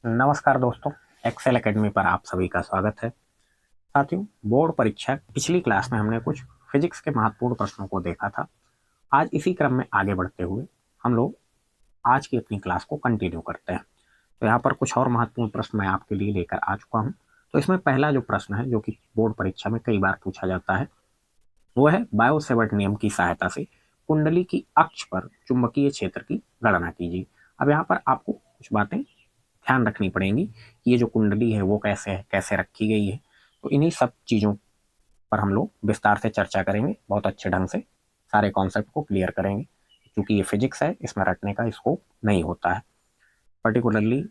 नमस्कार दोस्तों, Excel academy पर आप सभी का स्वागत है। साथियों, बोर्ड परीक्षा पिछली क्लास में हमने कुछ फिजिक्स के महत्वपूर्ण प्रश्नों को देखा था। आज इसी क्रम में आगे बढ़ते हुए हम लोग आज की अपनी क्लास को कंटिन्यू करते हैं। तो यहाँ पर कुछ और महत्वपूर्ण प्रश्न मैं आपके लिए लेकर आ चुका हूँ। तो इसमें पहला जो प्रश्न है, जो कि बोर्ड परीक्षा में कई बार पूछा जाता है, वो है बायो सेवर्ट नियम की सहायता से कुंडली की अक्ष पर चुंबकीय क्षेत्र की गणना कीजिए। अब यहाँ पर आपको कुछ बातें ध्यान रखनी पड़ेंगी कि ये जो कुंडली है वो कैसे है, कैसे रखी गई है। तो इन्हीं सब चीज़ों पर हम लोग विस्तार से चर्चा करेंगे, बहुत अच्छे ढंग से सारे कॉन्सेप्ट को क्लियर करेंगे। क्योंकि ये फिजिक्स है, इसमें रटने का स्कोप नहीं होता है। पर्टिकुलरली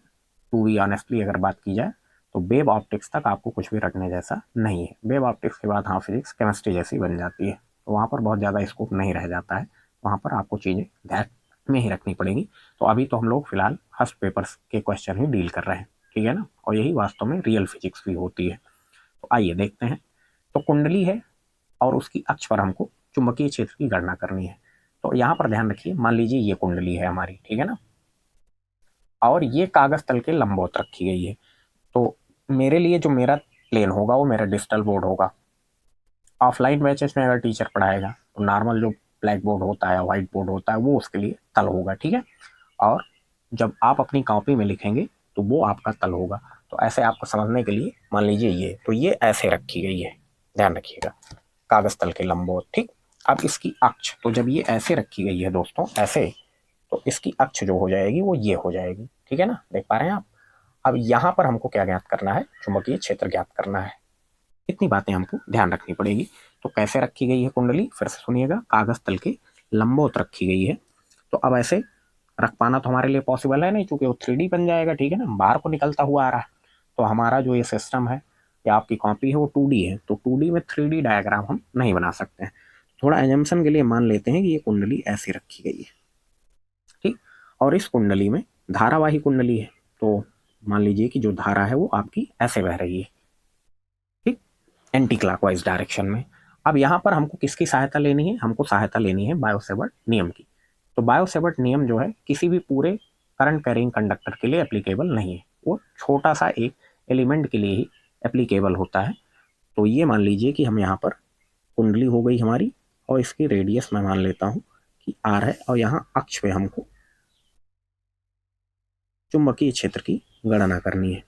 टू बी ऑनेस्टली अगर बात की जाए तो वेब ऑप्टिक्स तक आपको कुछ भी रटने जैसा नहीं है। वेब ऑप्टिक्स के बाद हाँ फिजिक्स केमिस्ट्री जैसी बन जाती है, तो वहाँ पर बहुत ज़्यादा स्कोप नहीं रह जाता है। वहाँ पर आपको चीज़ें ध्यान में ही रखनी पड़ेगी। तो अभी तो हम लोग फिलहाल फर्स्ट पेपर के क्वेश्चन ही डील कर रहे हैं, ठीक है ना। और यही वास्तव में रियल फिजिक्स भी होती है। तो आइए देखते हैं। तो कुंडली है और उसकी अक्ष पर हमको चुंबकीय क्षेत्र की गणना करनी है। तो यहाँ पर ध्यान रखिए, मान लीजिए ये कुंडली है हमारी, ठीक है ना, और ये कागज तल के लंबवत रखी गई है। तो मेरे लिए जो मेरा प्लेन होगा वो मेरा डिजिटल बोर्ड होगा। ऑफलाइन बैचेस में अगर टीचर पढ़ाएगा तो नॉर्मल जो ब्लैक बोर्ड होता है, व्हाइट बोर्ड होता है, वो उसके लिए तल होगा, ठीक है। और जब आप अपनी कॉपी में लिखेंगे तो वो आपका तल होगा। तो ऐसे आपको समझने के लिए मान लीजिए ये ऐसे रखी गई है, ध्यान रखिएगा, कागज तल के लंबवत, ठीक। अब इसकी अक्ष, तो जब ये ऐसे रखी गई है दोस्तों, ऐसे, तो इसकी अक्ष जो हो जाएगी वो ये हो जाएगी, ठीक है ना, देख पा रहे हैं आप। अब यहाँ पर हमको क्या ज्ञात करना है, चुंबकीय क्षेत्र ज्ञात करना है। इतनी बातें हमको ध्यान रखनी पड़ेगी। तो कैसे रखी गई है कुंडली, फिर से सुनिएगा, कागज तल के लंबवत रखी गई है। तो अब ऐसे रख पाना तो हमारे लिए पॉसिबल है नहीं, क्योंकि वो 3D बन जाएगा, ठीक है ना, बाहर को निकलता हुआ आ रहा है। तो हमारा जो ये सिस्टम है या आपकी कॉपी है वो 2D है, तो 2D में 3D डायग्राम हम नहीं बना सकते हैं। थोड़ा एजम्पशन के लिए मान लेते हैं कि ये कुंडली ऐसी रखी गई है, ठीक। और इस कुंडली में धारावाही कुंडली है, तो मान लीजिए कि जो धारा है वो आपकी ऐसे बह रही है, ठीक, एंटी क्लॉकवाइज डायरेक्शन में। अब यहाँ पर हमको किसकी सहायता लेनी है, हमको सहायता लेनी है बायो-सेवर्ट नियम की। तो बायो-सेवर्ट नियम जो है किसी भी पूरे करंट कैरिंग कंडक्टर के लिए एप्लीकेबल नहीं है, वो छोटा सा एक एलिमेंट के लिए ही एप्लीकेबल होता है। तो ये मान लीजिए कि हम यहाँ पर कुंडली हो गई हमारी, और इसकी रेडियस मैं मान लेता हूँ कि आर है, और यहाँ अक्ष पे हमको चुंबकीय क्षेत्र की गणना करनी है।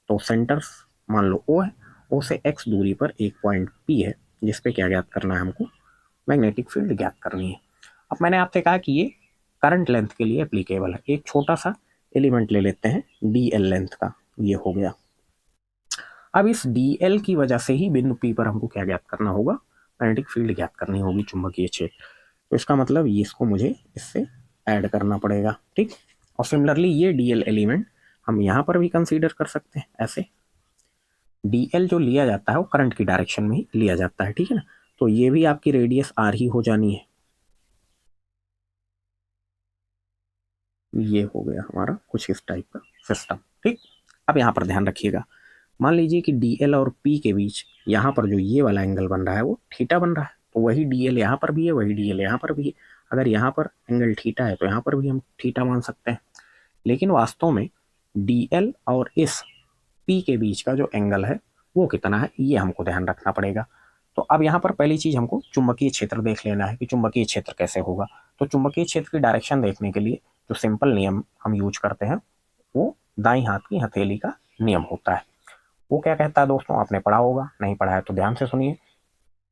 तो सेंटर मान लो ओ है, ओ से एक्स दूरी पर एक पॉइंट पी है, जिसपे क्या ज्ञात करना है हमको, मैग्नेटिक फील्ड ज्ञात करनी है। अब मैंने आपसे कहा कि ये करंट लेंथ के लिए एप्लीकेबल है। एक छोटा सा एलिमेंट ले लेते हैं डी एल लेंथ का, ये हो गया। अब इस डी एल की वजह से ही बिंदु पी पर हमको क्या ज्ञात करना होगा, मैग्नेटिक फील्ड ज्ञात करनी होगी, चुंबकीय क्षेत्र। तो इसका मतलब ये, इसको मुझे इससे ऐड करना पड़ेगा, ठीक। और सिमिलरली ये डी एल एलिमेंट हम यहाँ पर भी कंसीडर कर सकते हैं ऐसे। डी एल जो लिया जाता है वो करंट की डायरेक्शन में ही लिया जाता है, ठीक है ना। तो ये भी आपकी रेडियस आर ही हो जानी है। ये हो गया हमारा कुछ इस टाइप का सिस्टम, ठीक। अब यहाँ पर ध्यान रखिएगा, मान लीजिए कि डी एल और पी के बीच यहाँ पर जो ये वाला एंगल बन रहा है वो थीटा बन रहा है। तो वही डी एल यहाँ पर भी है, वही डी एल यहाँ पर भी है। अगर यहाँ पर एंगल थीटा है तो यहाँ पर भी हम थीटा मान सकते हैं। लेकिन वास्तव में डी एल और इस पी के बीच का जो एंगल है वो कितना है, ये हमको ध्यान रखना पड़ेगा। तो अब यहाँ पर पहली चीज हमको चुंबकीय क्षेत्र देख लेना है कि चुंबकीय क्षेत्र कैसे होगा। तो चुंबकीय क्षेत्र की डायरेक्शन देखने के लिए जो सिंपल नियम हम यूज करते हैं वो दाई हाथ की हथेली का नियम होता है। वो क्या कहता है दोस्तों, आपने पढ़ा होगा, नहीं पढ़ा है तो ध्यान से सुनिए,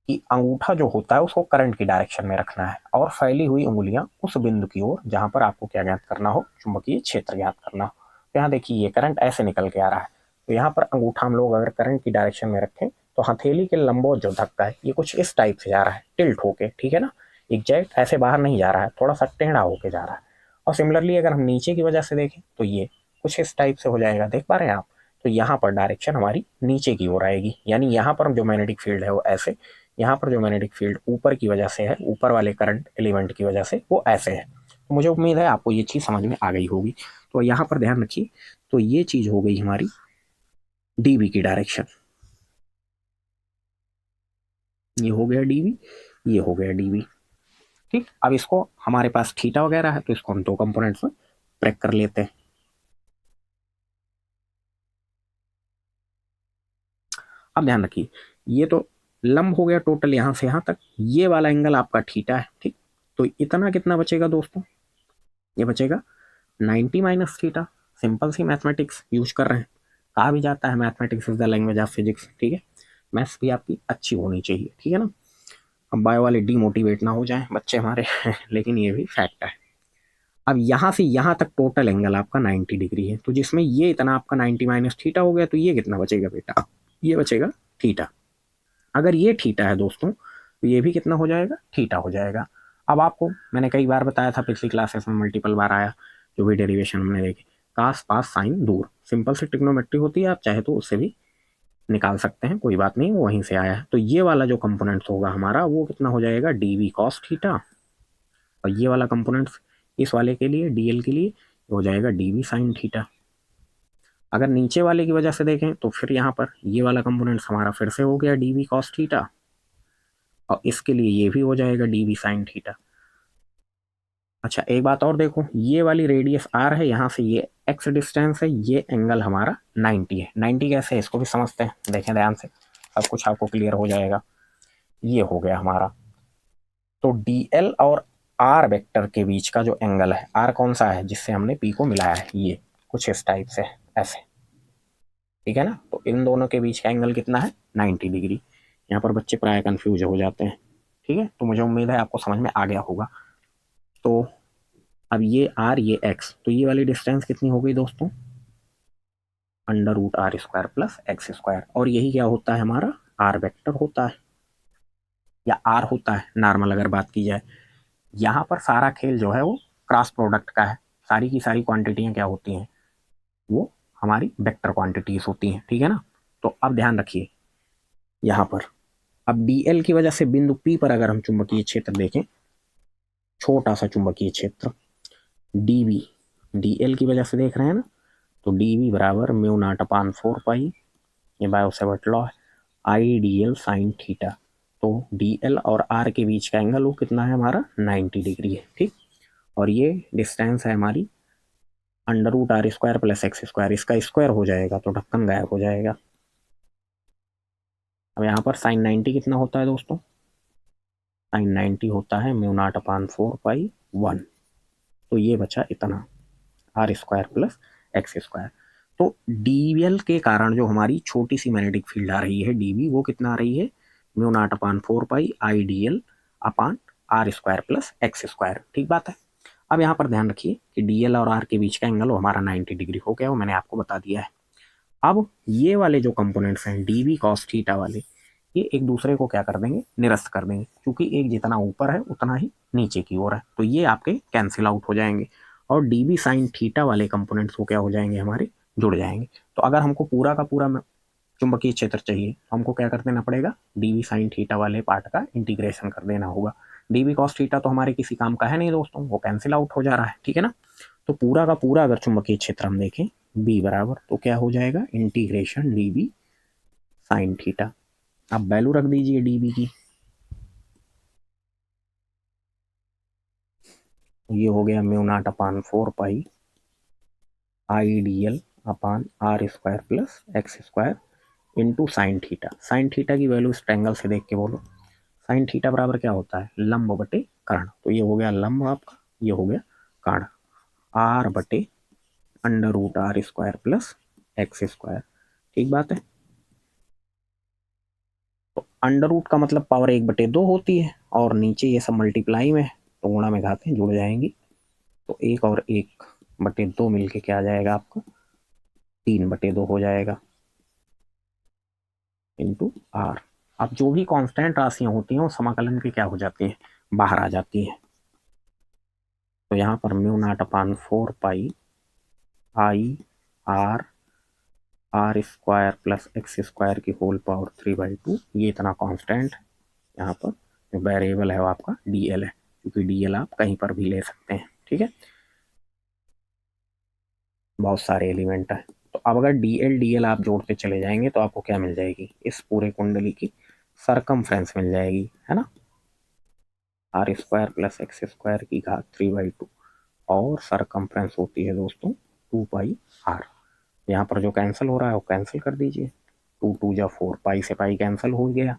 कि अंगूठा जो होता है उसको करंट की डायरेक्शन में रखना है, और फैली हुई उंगलियां उस बिंदु की ओर जहां पर आपको क्या ज्ञात करना हो, चुंबकीय क्षेत्र ज्ञात करना हो। तो यहाँ देखिए ये करंट ऐसे निकल के आ रहा है, तो यहाँ पर अंगूठा हम लोग अगर करंट की डायरेक्शन में रखें तो हथेली के लंबवत जो धक्का है ये कुछ इस टाइप से जा रहा है, टिल्ट होके, ठीक है ना, एग्जैक्ट ऐसे बाहर नहीं जा रहा है, थोड़ा सा टेढ़ा होके जा रहा है। और सिमिलरली अगर हम नीचे की वजह से देखें तो ये कुछ इस टाइप से हो जाएगा, देख पा रहे हैं आप। तो यहाँ पर डायरेक्शन हमारी नीचे की ओर आएगी, यानी यहाँ पर जो मैग्नेटिक फील्ड है वो ऐसे, यहाँ पर जो मैग्नेटिक फील्ड ऊपर की वजह से है, ऊपर वाले करंट एलिमेंट की वजह से वो ऐसे है। तो मुझे उम्मीद है आपको ये चीज़ समझ में आ गई होगी। तो यहाँ पर ध्यान रखिए, तो ये चीज़ हो गई हमारी डीबी की डायरेक्शन, ये हो गया डीबी, ये हो गया डीबी, ठीक। अब इसको हमारे पास थीटा वगैरह है तो इसको हम दो कंपोनेंट्स में ब्रेक कर लेते हैं। अब ध्यान रखिए, ये तो लंब हो गया टोटल यहाँ से यहाँ तक, ये वाला एंगल आपका थीटा है, ठीक। तो इतना कितना बचेगा दोस्तों, ये बचेगा 90 माइनस थीटा। सिंपल सी मैथमेटिक्स यूज कर रहे हैं, कहा भी जाता है mathematics is the language of physics, ठीक है। मैथ्स भी आपकी अच्छी होनी चाहिए, ठीक है ना। अब बायो वाले डीमोटिवेट ना हो जाएं बच्चे हमारे लेकिन ये भी फैक्ट है। अब यहाँ से यहाँ तक टोटल एंगल आपका 90 डिग्री है, तो जिसमें ये इतना आपका 90 माइनस थीटा हो गया, तो ये कितना बचेगा बेटा, ये बचेगा थीटा। अगर ये थीटा है दोस्तों, तो ये भी कितना हो जाएगा, थीटा हो जाएगा। अब आपको मैंने कई बार बताया था, पिछली क्लासेस में मल्टीपल बार आया, जो भी डेरिवेशन हमने देखी, कास पास साइन दूर, सिंपल सी ट्रिग्नोमेट्री होती है, आप चाहे तो उससे भी निकाल सकते हैं, कोई बात नहीं, वो वहीं से आया है। तो ये वाला जो कंपोनेंट्स होगा हमारा, वो कितना हो जाएगा, डी वी कॉस थीटा, और ये वाला कंपोनेंट्स इस वाले के लिए, डी एल के लिए हो जाएगा डी वी साइन थीटा। अगर नीचे वाले की वजह से देखें तो फिर यहाँ पर ये वाला कंपोनेंट्स हमारा फिर से हो गया डी वी कॉस थीटा, और इसके लिए ये भी हो जाएगा डी वी साइन थीटा। अच्छा एक बात और देखो, ये वाली रेडियस आर है, यहाँ से ये एक्स डिस्टेंस है, ये एंगल हमारा 90 है। 90 कैसे है इसको भी समझते हैं, देखें ध्यान से, सब कुछ आपको क्लियर हो जाएगा। ये हो गया हमारा, तो डी एल और आर वेक्टर के बीच का जो एंगल है, आर कौन सा है जिससे हमने पी को मिलाया है, ये कुछ इस टाइप से ऐसे, ठीक है ना। तो इन दोनों के बीच का एंगल कितना है, 90 डिग्री। यहाँ पर बच्चे प्राय कंफ्यूज हो जाते हैं, ठीक है। तो मुझे उम्मीद है आपको समझ में आ गया होगा। तो अब ये आर ये एक्स, तो ये वाली डिस्टेंस कितनी हो गई दोस्तों, under root r square plus x square, और यही क्या होता है हमारा, आर वेक्टर होता है, या आर होता है नॉर्मल अगर बात की जाए। यहाँ पर सारा खेल जो है वो क्रॉस प्रोडक्ट का है, सारी की सारी क्वांटिटियाँ क्या होती हैं, वो हमारी वेक्टर क्वांटिटीज होती हैं, ठीक है ना। तो अब ध्यान रखिए यहाँ पर, अब डी एल की वजह से बिंदु पी पर अगर हम चुंबकीय क्षेत्र देखें, छोटा सा चुंबकीय क्षेत्र डी वी, डी एल की वजह से देख रहे हैं ना, तो डी वी बराबर म्यू नॉट अपान 4 पाई, ये बायो सेवर्ट लॉ है, आई डी एल साइन थीटा। तो डी एल और आर के बीच का एंगल वो कितना है हमारा, 90 डिग्री है, ठीक। और ये डिस्टेंस है हमारी under root r square plus x square, इसका स्क्वायर हो जाएगा तो ढक्कन गायब हो जाएगा। अब यहाँ पर साइन 90 कितना होता है दोस्तों, साइन 90 होता है म्यू नॉट अपान 4 पाई 1, तो ये बचा इतना r square plus x square. तो डीवीएल के कारण जो हमारी छोटी सी मैग्नेटिक फील्ड आ रही है डीवी, वो कितना आ रही है, mu naught upon 4 pi I d l upon r square plus x square, ठीक बात है। अब यहाँ पर ध्यान रखिए कि डी एल और आर के बीच का एंगल वो हमारा 90 डिग्री हो गया, वो मैंने आपको बता दिया है। अब ये वाले जो कंपोनेंट्स हैं डी वी कॉस थीटा वाले, ये एक दूसरे को क्या कर देंगे, निरस्त कर देंगे, क्योंकि एक जितना ऊपर है उतना ही नीचे की ओर है, तो ये आपके कैंसिल आउट हो जाएंगे, और डी वी साइन थीटा वाले कंपोनेंट्स को क्या हो जाएंगे, हमारे जुड़ जाएंगे। तो अगर हमको पूरा का पूरा चुंबकीय क्षेत्र चाहिए, हमको क्या कर देना पड़ेगा, डी वी साइन थीटा वाले पार्ट का इंटीग्रेशन कर देना होगा। डी वी कॉस थीटा तो हमारे किसी काम का है नहीं दोस्तों, वो कैंसिल आउट हो जा रहा है, ठीक है ना। तो पूरा का पूरा अगर चुंबकीय क्षेत्र हम देखें बी बराबर, तो क्या हो जाएगा, integration d v sine theta. अब वैल्यू रख दीजिए डी वी की, ये हो गया mu naught upon 4 pi I d l upon r square plus x square into sine theta. Sine theta की वैल्यू इस ट्रायंगल से देख के बोलो, साइन थीटा बराबर क्या होता है, लंब बटे कर्ण, तो ये हो गया लंब आपका, ये हो गया कर्ण, आर बटे under root r square plus x square, ठीक बात है। तो अंडर रूट का मतलब पावर 1/2 होती है, और नीचे ये सब मल्टीप्लाई में, तो गुणा में घातें जुड़ जाएंगी, तो 1 और 1/2 मिलके क्या आ जाएगा आपका, 3/2 हो जाएगा इंटू आर। अब जो भी कांस्टेंट राशियां होती हैं वो समाकलन के क्या हो जाती हैं, बाहर आ जाती हैं। तो यहाँ पर mu naught upon 4 pi I r r square plus x square की होल पावर 3/2, ये इतना कांस्टेंट यहाँ पर जो वेरिएबल है वो आपका डी एल है, क्योंकि डी एल आप कहीं पर भी ले सकते हैं, ठीक है। बहुत सारे एलिमेंट है, तो अब अगर डी एल आप जोड़ते चले जाएंगे तो आपको क्या मिल जाएगी, इस पूरे कुंडली की सरकमफ्रेंस मिल जाएगी, है ना, r square plus x square की घात 3/2, और सरकमफ्रेंस होती है दोस्तों 2 पाई आर। यहाँ पर जो कैंसिल हो रहा है वो कैंसिल कर दीजिए, 2 जा 4, पाई से पाई कैंसिल हो गया,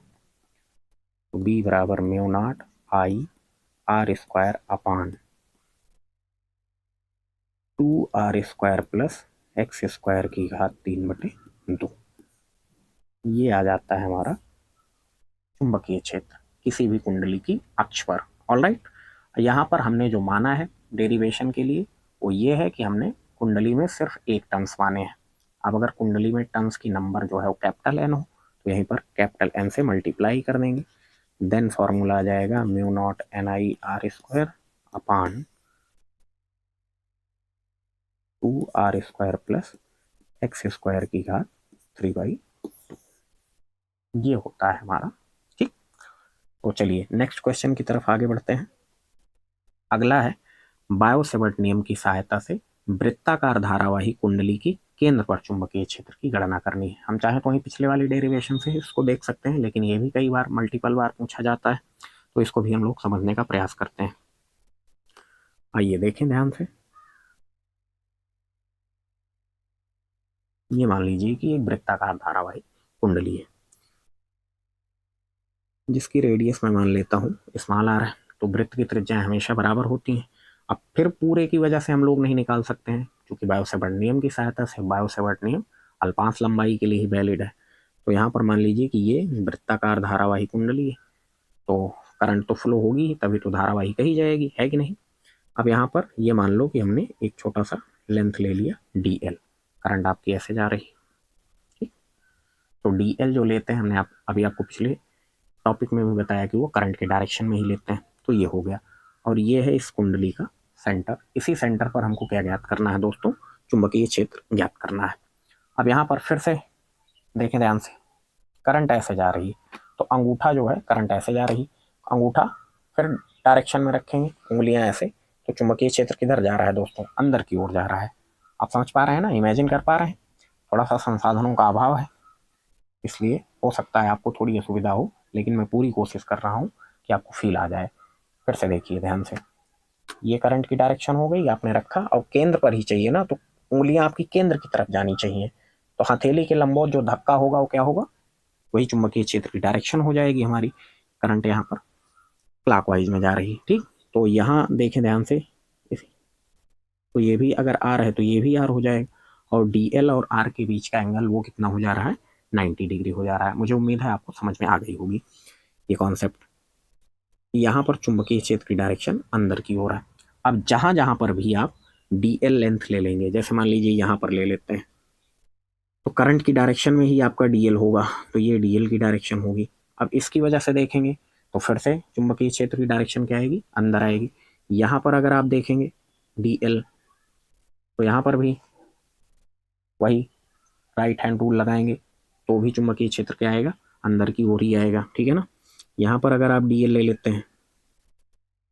तो बी बराबर mu not I R square upon 2r² plus x square की घात 3/2। ये आ जाता है हमारा चुंबकीय क्षेत्र किसी भी कुंडली की अक्ष पर। ऑलराइट, यहाँ पर हमने जो माना है डेरिवेशन के लिए वो ये है कि हमने कुंडली में सिर्फ एक टर्न्स माने हैं। अब अगर कुंडली में टर्न्स की नंबर जो है वो कैपिटल एन हो तो यहीं पर कैपिटल एन से मल्टीप्लाई कर देंगे, देन फॉर्मूला आ जाएगा mu not an I R square upon 2r² plus x square की घात 3/2। ये होता है हमारा। ठीक, तो चलिए नेक्स्ट क्वेश्चन की तरफ आगे बढ़ते हैं। अगला है बायो-सेवर्ट नियम की सहायता से वृत्ताकार धारावाही कुंडली की केंद्र पर चुंबकीय क्षेत्र की गणना करनी है। हम चाहे तो वहीं पिछले वाली डेरिवेशन से इसको देख सकते हैं, लेकिन ये भी कई बार मल्टीपल बार पूछा जाता है, तो इसको भी हम लोग समझने का प्रयास करते हैं। आइए देखें ध्यान से। ये मान लीजिए कि एक वृत्ताकार धारावाही कुंडली है जिसकी रेडियस मैं मान लेता हूँ स्मॉल आर है, तो वृत्त की त्रिज्याएं हमेशा बराबर होती हैं। अब फिर पूरे की वजह से हम लोग नहीं निकाल सकते हैं, क्योंकि बायो-सेवर्ट नियम की सहायता से बायो-सेवर्ट नियम अल्पांश लंबाई के लिए ही वैलिड है। तो यहाँ पर मान लीजिए कि ये वृत्ताकार धारावाही कुंडली है, तो करंट तो फ्लो होगी तभी तो धारावाही कही जाएगी, है कि नहीं। अब यहाँ पर ये मान लो कि हमने एक छोटा सा लेंथ ले लिया DL, करंट आपकी ऐसे जा रही, ठीक। तो DL जो लेते हैं हमने अभी आपको पिछले टॉपिक में भी बताया कि वो करंट के डायरेक्शन में ही लेते हैं, तो ये हो गया। और ये है इस कुंडली का सेंटर। इसी सेंटर पर हमको क्या ज्ञात करना है दोस्तों, चुंबकीय क्षेत्र ज्ञात करना है। अब यहाँ पर फिर से देखें ध्यान से, करंट ऐसे जा रही है, तो अंगूठा जो है करंट ऐसे जा रही, अंगूठा फिर डायरेक्शन में रखेंगे, उंगलियां ऐसे, तो चुंबकीय क्षेत्र किधर जा रहा है दोस्तों, अंदर की ओर जा रहा है। आप समझ पा रहे हैं ना, इमेजिन कर पा रहे हैं। थोड़ा सा संसाधनों का अभाव है, इसलिए हो सकता है आपको थोड़ी असुविधा हो, लेकिन मैं पूरी कोशिश कर रहा हूँ कि आपको फील आ जाए। फिर से देखिए ध्यान से, ये करंट की डायरेक्शन हो गई, आपने रखा, और केंद्र पर ही चाहिए ना, तो उंगलियां आपकी केंद्र की तरफ जानी चाहिए। तो हथेली के लंबवत जो धक्का होगा वो क्या होगा, वही चुंबकीय क्षेत्र की डायरेक्शन हो जाएगी हमारी। करंट यहाँ पर क्लॉकवाइज में जा रही, ठीक। तो यहाँ देखें ध्यान से, तो ये भी अगर आर है तो ये भी आर हो जाएगा, और DL और आर के बीच का एंगल वो कितना हो जा रहा है, 90 डिग्री हो जा रहा है। मुझे उम्मीद है आपको समझ में आ गई होगी ये कॉन्सेप्ट। यहाँ पर चुंबकीय क्षेत्र की डायरेक्शन अंदर की ओर है। अब जहां जहां पर भी आप DL लेंथ ले लेंगे, जैसे मान लीजिए यहाँ पर ले लेते हैं, तो करंट की डायरेक्शन में ही आपका DL होगा, तो ये DL की डायरेक्शन होगी। अब इसकी वजह से देखेंगे तो फिर से चुंबकीय क्षेत्र की डायरेक्शन क्या आएगी, अंदर आएगी। यहाँ पर अगर आप देखेंगे DL, तो यहाँ पर भी वही राइट हैंड रूल लगाएंगे, तो भी चुंबकीय क्षेत्र क्या आएगा, अंदर की ओर ही आएगा, ठीक है ना। यहाँ पर अगर आप DL ले लेते हैं,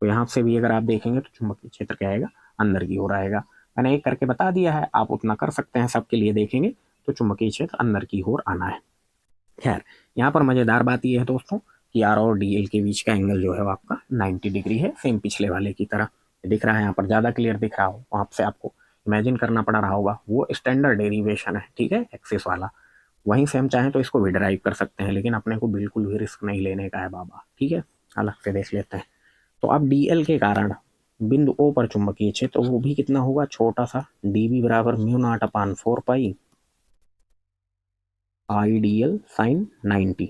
तो यहाँ से भी अगर आप देखेंगे तो चुंबकीय क्षेत्र क्या आएगा, अंदर की ओर आएगा। मैंने एक करके बता दिया है, आप उतना कर सकते हैं, सबके लिए देखेंगे तो चुंबकीय क्षेत्र अंदर की ओर आना है। खैर, यहाँ पर मजेदार बात यह है दोस्तों कि आर और DL के बीच का एंगल जो है वो आपका 90 डिग्री है, सेम पिछले वाले की तरह दिख रहा है। यहाँ पर ज्यादा क्लियर दिख रहा हो, वहां से आपको इमेजिन करना पड़ रहा होगा, वो स्टैंडर्ड डेरिवेशन है, ठीक है, एक्सिस वाला। वहीं से हम चाहें तो इसको भी ड्राइव कर सकते हैं, लेकिन अपने को बिल्कुल भी रिस्क नहीं लेने का है बाबा, ठीक है, अलग से देख लेते हैं। तो अब DL के कारण बिंदु O पर चुंबकीय क्षेत्र वो भी कितना होगा, छोटा सा, dB बराबर म्यू नॉट अपान 4 पाई IDL साइन 90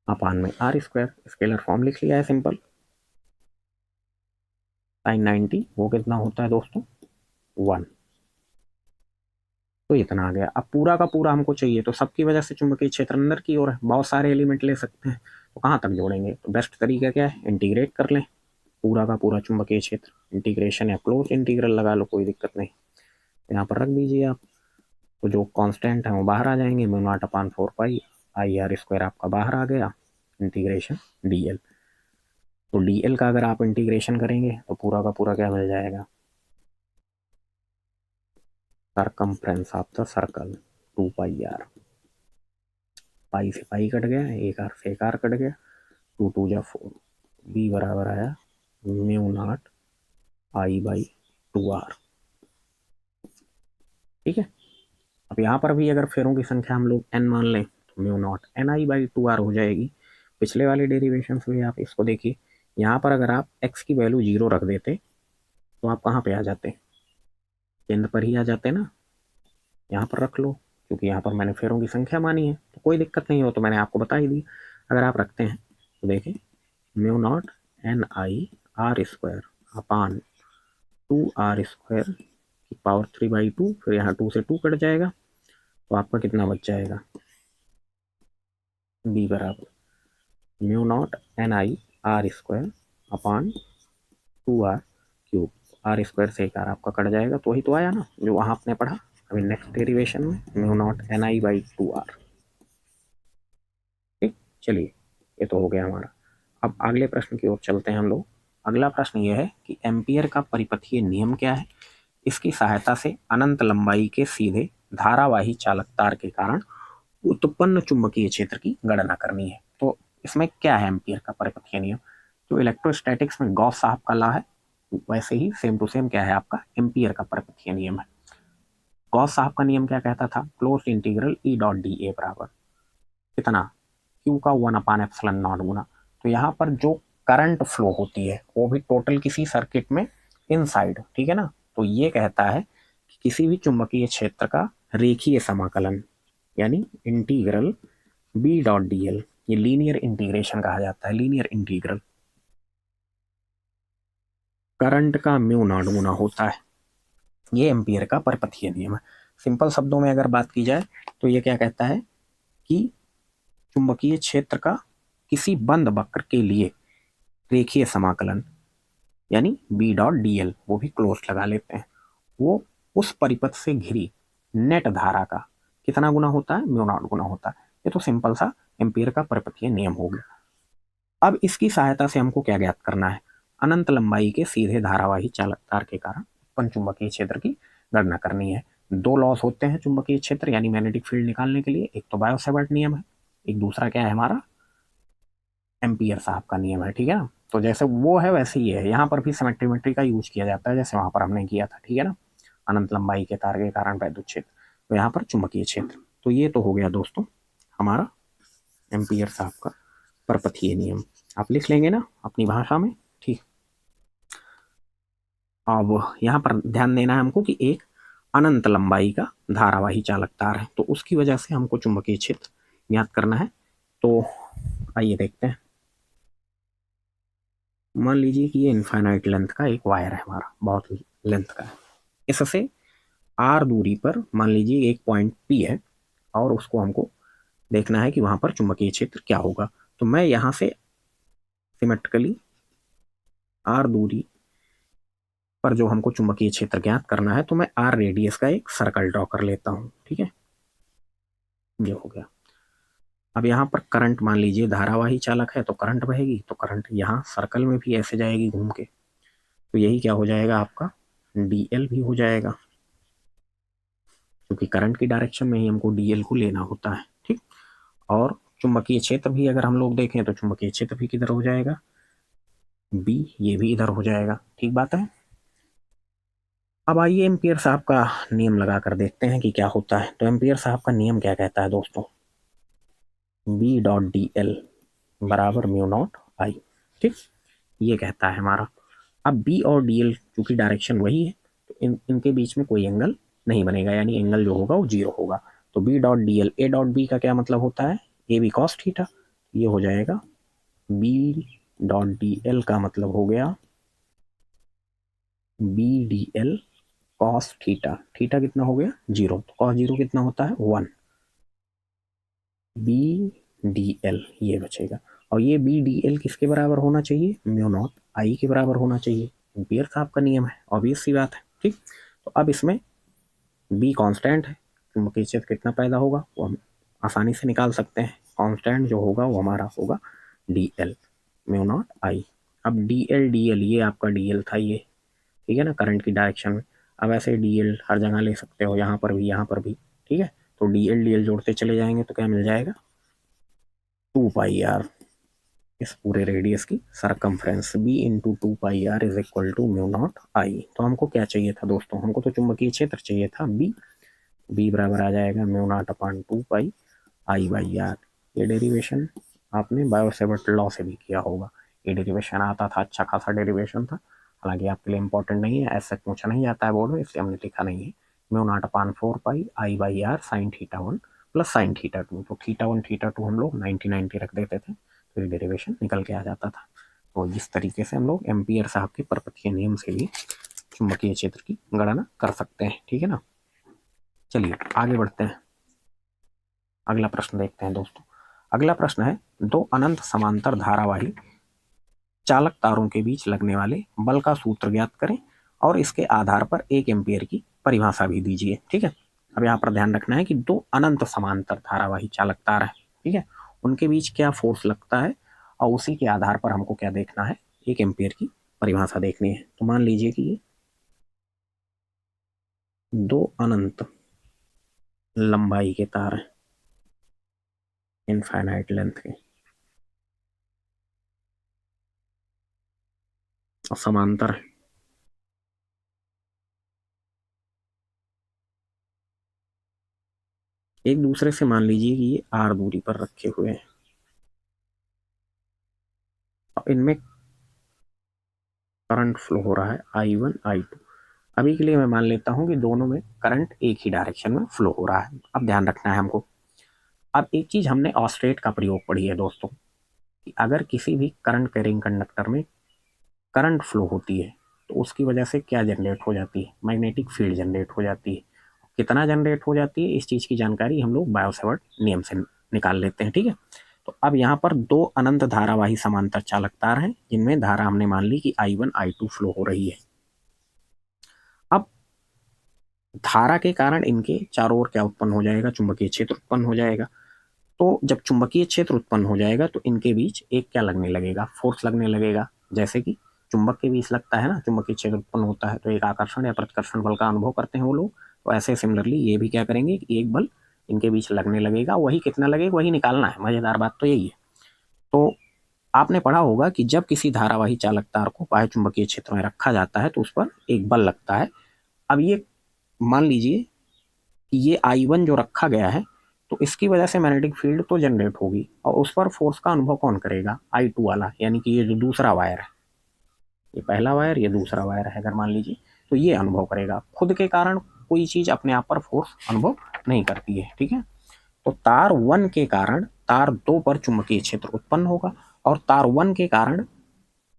अपान में R²। स्केलर फॉर्म लिख लिया है सिंपल, साइन 90 वो कितना होता है दोस्तों, 1। तो इतना आ गया। अब पूरा का पूरा हमको चाहिए, तो सबकी वजह से चुंबकीय क्षेत्र अंदर की ओर है, बहुत सारे एलिमेंट ले सकते हैं, तो कहाँ तक जोड़ेंगे, तो बेस्ट तरीका क्या है, इंटीग्रेट कर लें पूरा का पूरा चुंबकीय क्षेत्र, इंटीग्रेशन या क्लोज इंटीग्रल लगा लो, कोई दिक्कत नहीं। यहाँ पर रख दीजिए आप, तो जो कांस्टेंट है वो बाहर आ जाएंगे, म्यू नॉट अपान 4 पाई IR² आपका बाहर आ गया, इंटीग्रेशन DL। तो DL का अगर आप इंटीग्रेशन करेंगे तो पूरा का पूरा क्या मिल जाएगा, circumference of the circle 2 pi R, पाई से पाई कट गया, एक आर से एक आर कट गया, 2 2 जा 4, B बराबर आया म्यू नॉट I/2R, ठीक है। अब यहाँ पर भी अगर फेरों की संख्या हम लोग n मान लें तो म्यू नॉट NI/2R हो जाएगी। पिछले वाले डेरिवेशन से भी आप इसको देखिए, यहाँ पर अगर आप x की वैल्यू 0 रख देते तो आप कहाँ पे आ जाते, केंद्र पर ही आ जाते ना। यहाँ पर रख लो, क्योंकि यहाँ पर मैंने फेरों की संख्या मानी है तो कोई दिक्कत नहीं हो, तो मैंने आपको बता ही दी। अगर आप रखते हैं तो देखिए म्यू नॉट NI/R² अपान 2R² की पावर 3/2, फिर यहाँ 2 से 2 कट जाएगा तो आपका कितना बच जाएगा, B बराबर म्यू नॉट NI/R² अपान 2R³ R² से एक R आपका कट जाएगा, तो वही तो आया ना जो वहाँ आपने पढ़ा। अभी नेक्स्ट डेरिवेशन में म्यू नॉट NI/2R। ठीक, चलिए ये तो हो गया हमारा। अब अगले प्रश्न की ओर चलते हैं हम लोग। अगला प्रश्न ये है कि एम्पियर का परिपथीय नियम क्या है। इसकी सहायता से अनंत लंबाई के सीधे धारावाही चालक तार के कारण उत्पन्न चुंबकीय क्षेत्र की गणना करनी है। तो इसमें क्या है एम्पियर का परिपथीय नियम, जो इलेक्ट्रोस्टैटिक्स में गॉस साहब का लॉ है, वैसे ही सेम टू सेम क्या है आपका एम्पियर का परिपथीय नियम है। गॉस साहब का नियम क्या कहता था, क्लोज इंटीग्रल E.dA बराबर कितना, Q का 1/ε0 गुना। तो यहाँ पर जो करंट फ्लो होती है वो भी टोटल किसी सर्किट में इनसाइड, ठीक है ना। तो ये कहता है कि किसी भी चुंबकीय क्षेत्र का रेखीय समाकलन यानी इंटीग्रल B.dl, ये लीनियर इंटीग्रेशन कहा जाता है। लीनियर इंटीग्रल करंट का म्यू नॉट गुना होता है। ये एम्पियर का परिपथीय नियम है। सिंपल शब्दों में अगर बात की जाए तो ये क्या कहता है कि चुंबकीय क्षेत्र का किसी बंद वक्र के लिए रेखीय समाकलन यानी B.dl, वो भी क्लोज लगा लेते हैं, वो उस परिपथ से घिरी नेट धारा का कितना गुना होता है, म्यू नॉट गुना होता है। ये तो सिंपल सा एम्पियर का परिपथीय नियम हो गया। अब इसकी सहायता से हमको क्या ज्ञात करना है, अनंत लंबाई के सीधे धारावाही चालक तार के कारण उत्पन्न चुंबकीय क्षेत्र की गणना करनी है। दो लॉस होते हैं चुंबकीय क्षेत्र यानी मैग्नेटिक फील्ड निकालने के लिए, एक तो बायो-सैवर्ट नियम है, एक दूसरा क्या है हमारा एम्पियर साहब का नियम है, ठीक है ना। तो जैसे वो है वैसे ही है, यहाँ पर भी सिमेट्री का यूज किया जाता है जैसे वहां पर हमने किया था, ठीक है ना। अनंत लंबाई के तार के कारण वैद्युत क्षेत्र, तो यहाँ पर चुंबकीय क्षेत्र। तो ये तो हो गया दोस्तों हमारा एम्पियर साहब का परिपथीय नियम। आप लिख लेंगे ना अपनी भाषा में, ठीक। अब यहाँ पर ध्यान देना है हमको कि एक अनंत लंबाई का धारावाही चालक तार है, तो उसकी वजह से हमको चुंबकीय क्षेत्र ज्ञात करना है। तो आइए देखते हैं। मान लीजिए कि ये इनफाइनाइट लेंथ का एक वायर है हमारा, बहुत लेंथ का है। इससे आर दूरी पर मान लीजिए एक पॉइंट पी है और उसको हमको देखना है कि वहां पर चुंबकीय क्षेत्र क्या होगा। तो मैं यहां से सिमेट्रिकली आर दूरी पर जो हमको चुंबकीय क्षेत्र ज्ञात करना है, तो मैं आर रेडियस का एक सर्कल ड्रॉ कर लेता हूं, ठीक है। ये हो गया। अब यहाँ पर करंट मान लीजिए धारावाही चालक है तो करंट बहेगी, तो करंट यहाँ सर्कल में भी ऐसे जाएगी घूम के, तो यही क्या हो जाएगा आपका DL भी हो जाएगा, क्योंकि करंट की डायरेक्शन में ही हमको DL को लेना होता है, ठीक। और चुंबकीय क्षेत्र भी अगर हम लोग देखें तो चुंबकीय क्षेत्र भी किधर हो जाएगा, B, ये भी इधर हो जाएगा, ठीक बात है। अब आइए एम्पियर साहब का नियम लगा कर देखते हैं कि क्या होता है। तो एम्पियर साहब का नियम क्या कहता है दोस्तों, B.dl बराबर म्यू नॉट I, ठीक, ये कहता है हमारा। अब B और DL क्योंकि डायरेक्शन वही है तो इनके बीच में कोई एंगल नहीं बनेगा, यानी एंगल जो होगा वो 0 होगा। तो B.dl A.B का क्या मतलब होता है, AB cos थीटा, ये हो जाएगा B.dl का मतलब हो गया BDL cos थीटा। थीटा कितना हो गया 0, तो cos 0 कितना होता है 1, BDL ये बचेगा। और ये BDL किसके बराबर होना चाहिए, म्यू नॉट I के बराबर होना चाहिए। एम्पियर साहब का नियम है, ऑब्वियस सी बात है, ठीक। तो अब इसमें B कांस्टेंट है, चुंबकीय क्षेत्र कितना पैदा होगा वो हम आसानी से निकाल सकते हैं। कांस्टेंट जो होगा वो हमारा होगा DL म्यू नॉट I। अब DL ये आपका DL था ये, ठीक है ना, करंट की डायरेक्शन में। अब ऐसे DL हर जगह ले सकते हो, यहाँ पर भी, ठीक है। तो DL जोड़ते चले जाएंगे तो क्या मिल जाएगा 2πr, इस पूरे रेडियस की circumference B into 2πr is equal to mu naught I। तो हमको क्या चाहिए था दोस्तों, हमको तो चुंबकीय क्षेत्र चाहिए था B, बी बराबर आ जाएगा mu naught upon 2 pi I by r. ये डेरिवेशन आपने बायो-सेवर्ट लॉ से भी किया होगा। ये डेरिवेशन आता था, अच्छा खासा डेरिवेशन था, हालांकि आपके लिए इंपॉर्टेंट नहीं है, ऐसा पूछा नहीं जाता है बोर्ड में, इसलिए हमने लिखा नहीं है। Mu naught upon 4 pi I by r sine theta 1 plus sine theta 2। तो थीटा 1 थीटा 2 हम लोग 90-90 रख देते थे, तो ये डेरिवेशन निकल के आ जाता था। तो इस तरीके से हम लोग एम्पियर साहब के परपथीय नियम से भी चुंबकीय क्षेत्र की गणना कर सकते हैं, ठीक है ना। चलिए आगे बढ़ते हैं, अगला प्रश्न देखते हैं दोस्तों। अगला प्रश्न है, दो अनंत समांतर धारावाही चालक तारों के बीच लगने वाले बल का सूत्र ज्ञात करें और इसके आधार पर 1 एम्पियर की परिभाषा भी दीजिए, ठीक है। अब यहाँ पर ध्यान रखना है कि दो अनंत समांतर धारावाही चालक तार है, ठीक है, उनके बीच क्या फोर्स लगता है और उसी के आधार पर हमको क्या देखना है, 1 एम्पियर की परिभाषा देखनी है। तो मान लीजिए कि ये दो अनंत लंबाई के तार हैं, इनफाइनाइट लेंथ के, और समांतर है। एक दूसरे से मान लीजिए कि ये आर दूरी पर रखे हुए हैं और इनमें करंट फ्लो हो रहा है I1 I2। अभी के लिए मैं मान लेता हूं कि दोनों में करंट एक ही डायरेक्शन में फ्लो हो रहा है। अब ध्यान रखना है हमको, अब एक चीज हमने ऑस्टेट का प्रयोग पढ़ी है दोस्तों, कि अगर किसी भी करंट कैरिंग कंडक्टर में करंट फ्लो होती है तो उसकी वजह से क्या जनरेट हो जाती है, मैग्नेटिक फील्ड जनरेट हो जाती है। कितना जनरेट हो जाती है इस चीज की जानकारी हम लोग बायो-सेवर्ट नियम से निकाल लेते हैं, ठीक है। तो अब यहाँ पर दो अनंत धारावाही समांतर चालक तार हैं जिनमें धारा हमने मान ली कि I1 I2 फ्लो हो रही है। अब धारा के कारण इनके चारों ओर क्या उत्पन्न हो जाएगा, चुंबकीय क्षेत्र उत्पन्न हो जाएगा। तो जब चुंबकीय क्षेत्र उत्पन्न हो जाएगा तो इनके बीच एक क्या लगने लगेगा, फोर्स लगने लगेगा। जैसे कि चुंबक के बीच लगता है ना, चुंबकीय क्षेत्र उत्पन्न होता है तो एक आकर्षण या प्रतिकर्षण बल का अनुभव करते हैं वो लोग, तो ऐसे सिमिलरली ये भी क्या करेंगे कि एक बल इनके बीच लगने लगेगा। वही कितना लगेगा वही निकालना है, मजेदार बात तो यही है। तो आपने पढ़ा होगा कि जब किसी धारावाही चालक तार को बाह्य चुंबकीय क्षेत्र में रखा जाता है तो उस पर एक बल लगता है। अब ये मान लीजिए कि ये I1 जो रखा गया है तो इसकी वजह से मैग्नेटिक फील्ड तो जनरेट होगी और उस पर फोर्स का अनुभव कौन करेगा, I2 वाला, यानी कि ये जो दूसरा वायर है, ये पहला वायर ये दूसरा वायर है अगर मान लीजिए, तो ये अनुभव करेगा। खुद के कारण कोई चीज अपने आप पर फोर्स अनुभव नहीं करती है, ठीक है। तो तार 1 के कारण तार 2 पर चुंबकीय क्षेत्र उत्पन्न होगा और तार 1 के कारण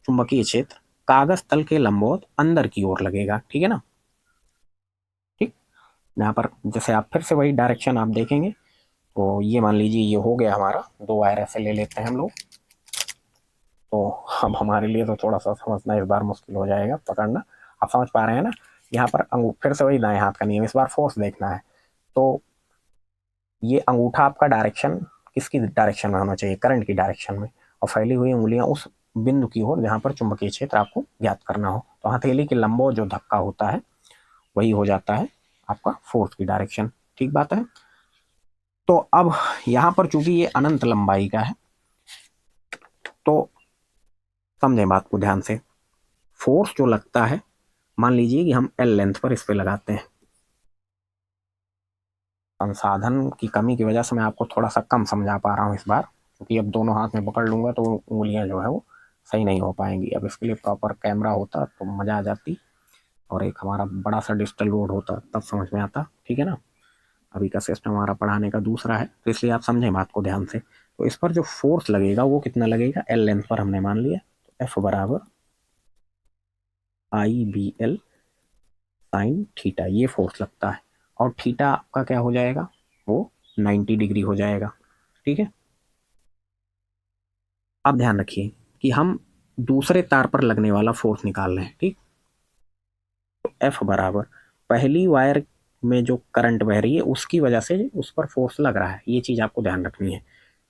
चुंबकीय क्षेत्र कागज तल के लंबवत अंदर की ओर लगेगा, ठीक है ना। ठीक, यहाँ पर जैसे आप फिर से वही डायरेक्शन आप देखेंगे तो ये मान लीजिए ये हो गया हमारा, दो वायर ऐसे ले लेते हैं हम लोग। तो अब हमारे लिए तो थोड़ा सा समझना इस बार मुश्किल हो जाएगा, पकड़ना। आप समझ पा रहे हैं ना, यहाँ पर फिर से वही दाएं हाथ का नियम, इस बार फोर्स देखना है। तो ये अंगूठा आपका डायरेक्शन किसकी डायरेक्शन में होना चाहिए, करंट की डायरेक्शन में, और फैली हुई उंगलियां उस बिंदु की ओर जहां पर चुंबकीय क्षेत्र आपको ज्ञात करना हो। तो हथेली के लंबो जो धक्का होता है वही हो जाता है आपका फोर्स की डायरेक्शन, ठीक बात है। तो अब यहां पर चूंकि ये अनंत लंबाई का है तो समझें बात को ध्यान से, फोर्स जो लगता है मान लीजिए कि हम एल लेंथ पर इस पे लगाते हैं। संसाधन की कमी की वजह से मैं आपको थोड़ा सा कम समझा पा रहा हूँ इस बार, क्योंकि अब दोनों हाथ में पकड़ लूंगा तो उंगलियां जो है वो सही नहीं हो पाएंगी। अब इसके लिए प्रॉपर कैमरा होता तो मजा आ जाती, और एक हमारा बड़ा सा डिजिटल बोर्ड होता तब समझ में आता, ठीक है ना। अभी का सिस्टम हमारा पढ़ाने का दूसरा है तो इसलिए आप समझें बात को ध्यान से। तो इस पर जो फोर्स लगेगा वो कितना लगेगा, एल लेंथ पर हमने मान लिया, तो एफ बराबर IBL साइन थीटा, ये फोर्स लगता है। और थीटा आपका क्या हो जाएगा, वो 90 डिग्री हो जाएगा, ठीक है। अब ध्यान रखिए कि हम दूसरे तार पर लगने वाला फोर्स निकाल रहे हैं, ठीक। तो एफ बराबर पहली वायर में जो करंट बह रही है उसकी वजह से उस पर फोर्स लग रहा है, ये चीज आपको ध्यान रखनी है।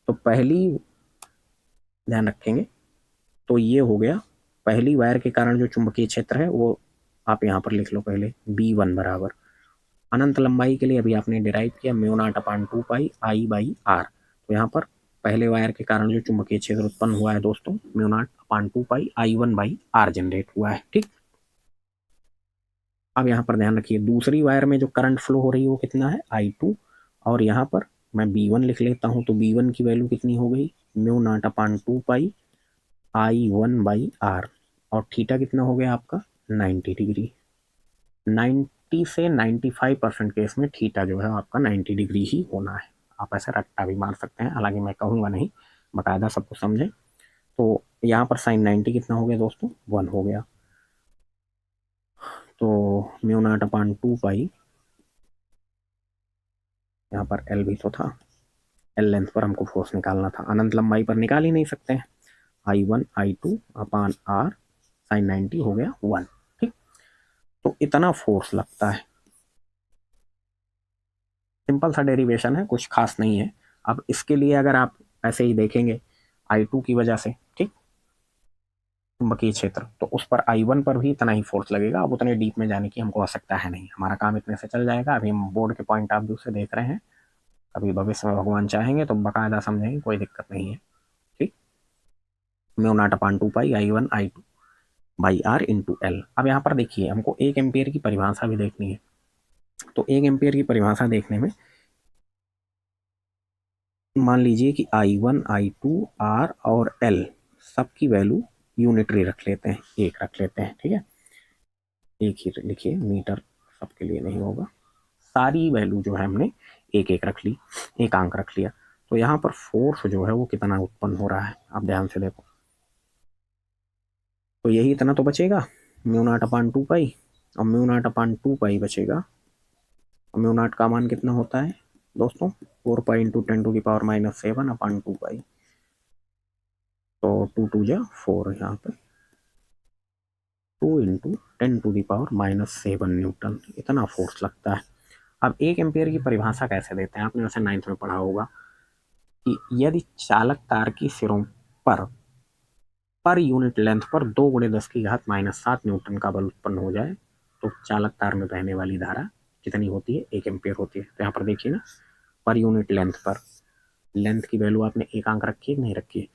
तो पहली ध्यान रखेंगे तो ये हो गया पहली वायर के कारण जो चुंबकीय क्षेत्र है वो आप यहाँ पर लिख लो पहले, B1 बराबर अनंत लंबाई के लिए अभी आपने डिराइव किया mu naught upon 2 pi I by r. तो यहाँ पर पहले वायर के कारण जो चुंबकीय क्षेत्र उत्पन्न हुआ है दोस्तों, mu naught upon 2 pi I1 by r generate हुआ है, ठीक। अब यहाँ पर ध्यान रखिए, दूसरी वायर में जो करंट फ्लो हो रही है वो कितना है, I2, और यहाँ पर मैं B1 लिख लेता हूँ, तो B1 की वैल्यू कितनी हो गई, म्यू नॉट अपान 2 पाई I1/R, और थीटा कितना हो गया आपका 90 डिग्री। 90 से 95% केस में थीटा जो है आपका 90 डिग्री ही होना है। आप ऐसे रट्टा भी मार सकते हैं, हालांकि मैं कहूँगा नहीं, बाकायदा सबको समझें। तो यहाँ पर साइन 90 कितना हो गया दोस्तों, 1 हो गया। तो म्यू नॉट अपान 2 पाई, यहाँ पर एल भी तो था, एल लेंथ पर हमको फोर्स निकालना था, अनंत लंबाई पर निकाल ही नहीं सकते हैं। I1/I2/R साइन 90 हो गया 1। ठीक, तो इतना फोर्स लगता है। सिंपल सा डेरिवेशन है, कुछ खास नहीं है। अब इसके लिए अगर आप ऐसे ही देखेंगे I2 की वजह से, ठीक, चुंबकीय क्षेत्र, तो उस पर I1 पर भी इतना ही फोर्स लगेगा। अब उतने डीप में जाने की हमको आवश्यकता है नहीं, हमारा काम इतने से चल जाएगा। अभी हम बोर्ड के पॉइंट ऑफ व्यू से देख रहे हैं, कभी भविष्य में भगवान चाहेंगे तो बाकायदा समझेंगे, कोई दिक्कत नहीं है। ठीक, म्यू नॉट अपान 2 पाई I1/I2/R इंटू एल। अब यहाँ पर देखिए, हमको 1 एम्पियर की परिभाषा भी देखनी है। तो 1 एम्पियर की परिभाषा देखने में मान लीजिए कि I1/I2/R और एल सबकी वैल्यू यूनिटरी रख लेते हैं, 1 रख लेते हैं। ठीक है, एक ही लिखिए, मीटर सबके लिए नहीं होगा। सारी वैल्यू जो है हमने एक एक रख ली, एक अंक रख लिया। तो यहाँ पर फोर्स जो है वो कितना उत्पन्न हो रहा है, आप ध्यान से देखो। तो यही इतना तो बचेगा, म्यू नॉट अपान 2 पाई, और म्यू नॉट अपान 2 पाई बचेगा। और म्यू नॉट का मान कितना होता है दोस्तों, 4 पाई इंटू 10⁻⁻7 अपान 2 पाई। तो 2 2 जा 4, यहाँ पे 2 इंटू 10⁻⁻7 न्यूटन, इतना फोर्स लगता है। अब 1 एम्पियर की परिभाषा कैसे देते हैं, आपने वैसे 9th में पढ़ा होगा कि यदि चालक तार की सिरों पर यूनिट लेंथ पर 2 × 10⁻⁻7 न्यूटन का बल उत्पन्न हो जाए, तो चालक तार में बहने वाली धारा कितनी होती है, 1 एम्पियर होती है। तो यहाँ पर देखिए ना, पर यूनिट लेंथ पर, लेंथ की वैल्यू आपने एक अंक रखी है नहीं रखी है,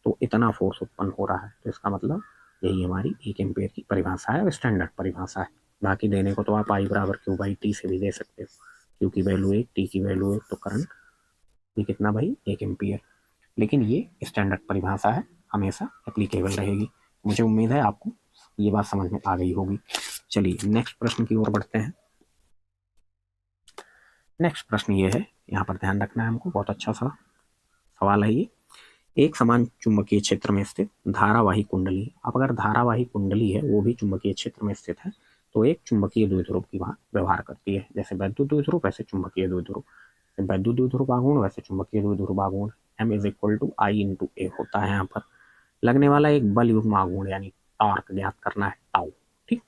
तो इतना फोर्स उत्पन्न हो रहा है। तो इसका मतलब यही हमारी 1 एम्पियर की परिभाषा है, स्टैंडर्ड परिभाषा है। बाकी देने को तो आप I = Q/T से भी दे सकते हो, Q की वैल्यू 1, T की वैल्यू 1, तो करंट ये कितना भाई, 1 एम्पियर। लेकिन ये स्टैंडर्ड परिभाषा है, हमेशा एप्लीकेबल रहेगी। मुझे उम्मीद है आपको ये बात समझ में आ गई होगी। चलिए नेक्स्ट प्रश्न की ओर बढ़ते हैं। नेक्स्ट प्रश्न ये है, यहाँ पर ध्यान रखना है हमको, बहुत अच्छा सा सवाल है ये। एक समान चुंबकीय क्षेत्र में स्थित धारावाही कुंडली, अब अगर धारावाही कुंडली है वो भी चुंबकीय क्षेत्र में स्थित है, तो एक चुंबकीय द्विध्रुव की वहां व्यवहार करती है। जैसे वैद्युत द्विध्रुव वैसे चुंबकीय द्विध्रुव, वैद्युत द्विध्रुव आघूर्ण वैसे चुंबकीय द्विध्रुव आघूर्ण। M = I × A होता है। यहाँ पर लगने वाला एक बल युग्म आघूर्ण यानी टॉर्क ज्ञात करना है, टाउ। ठीक,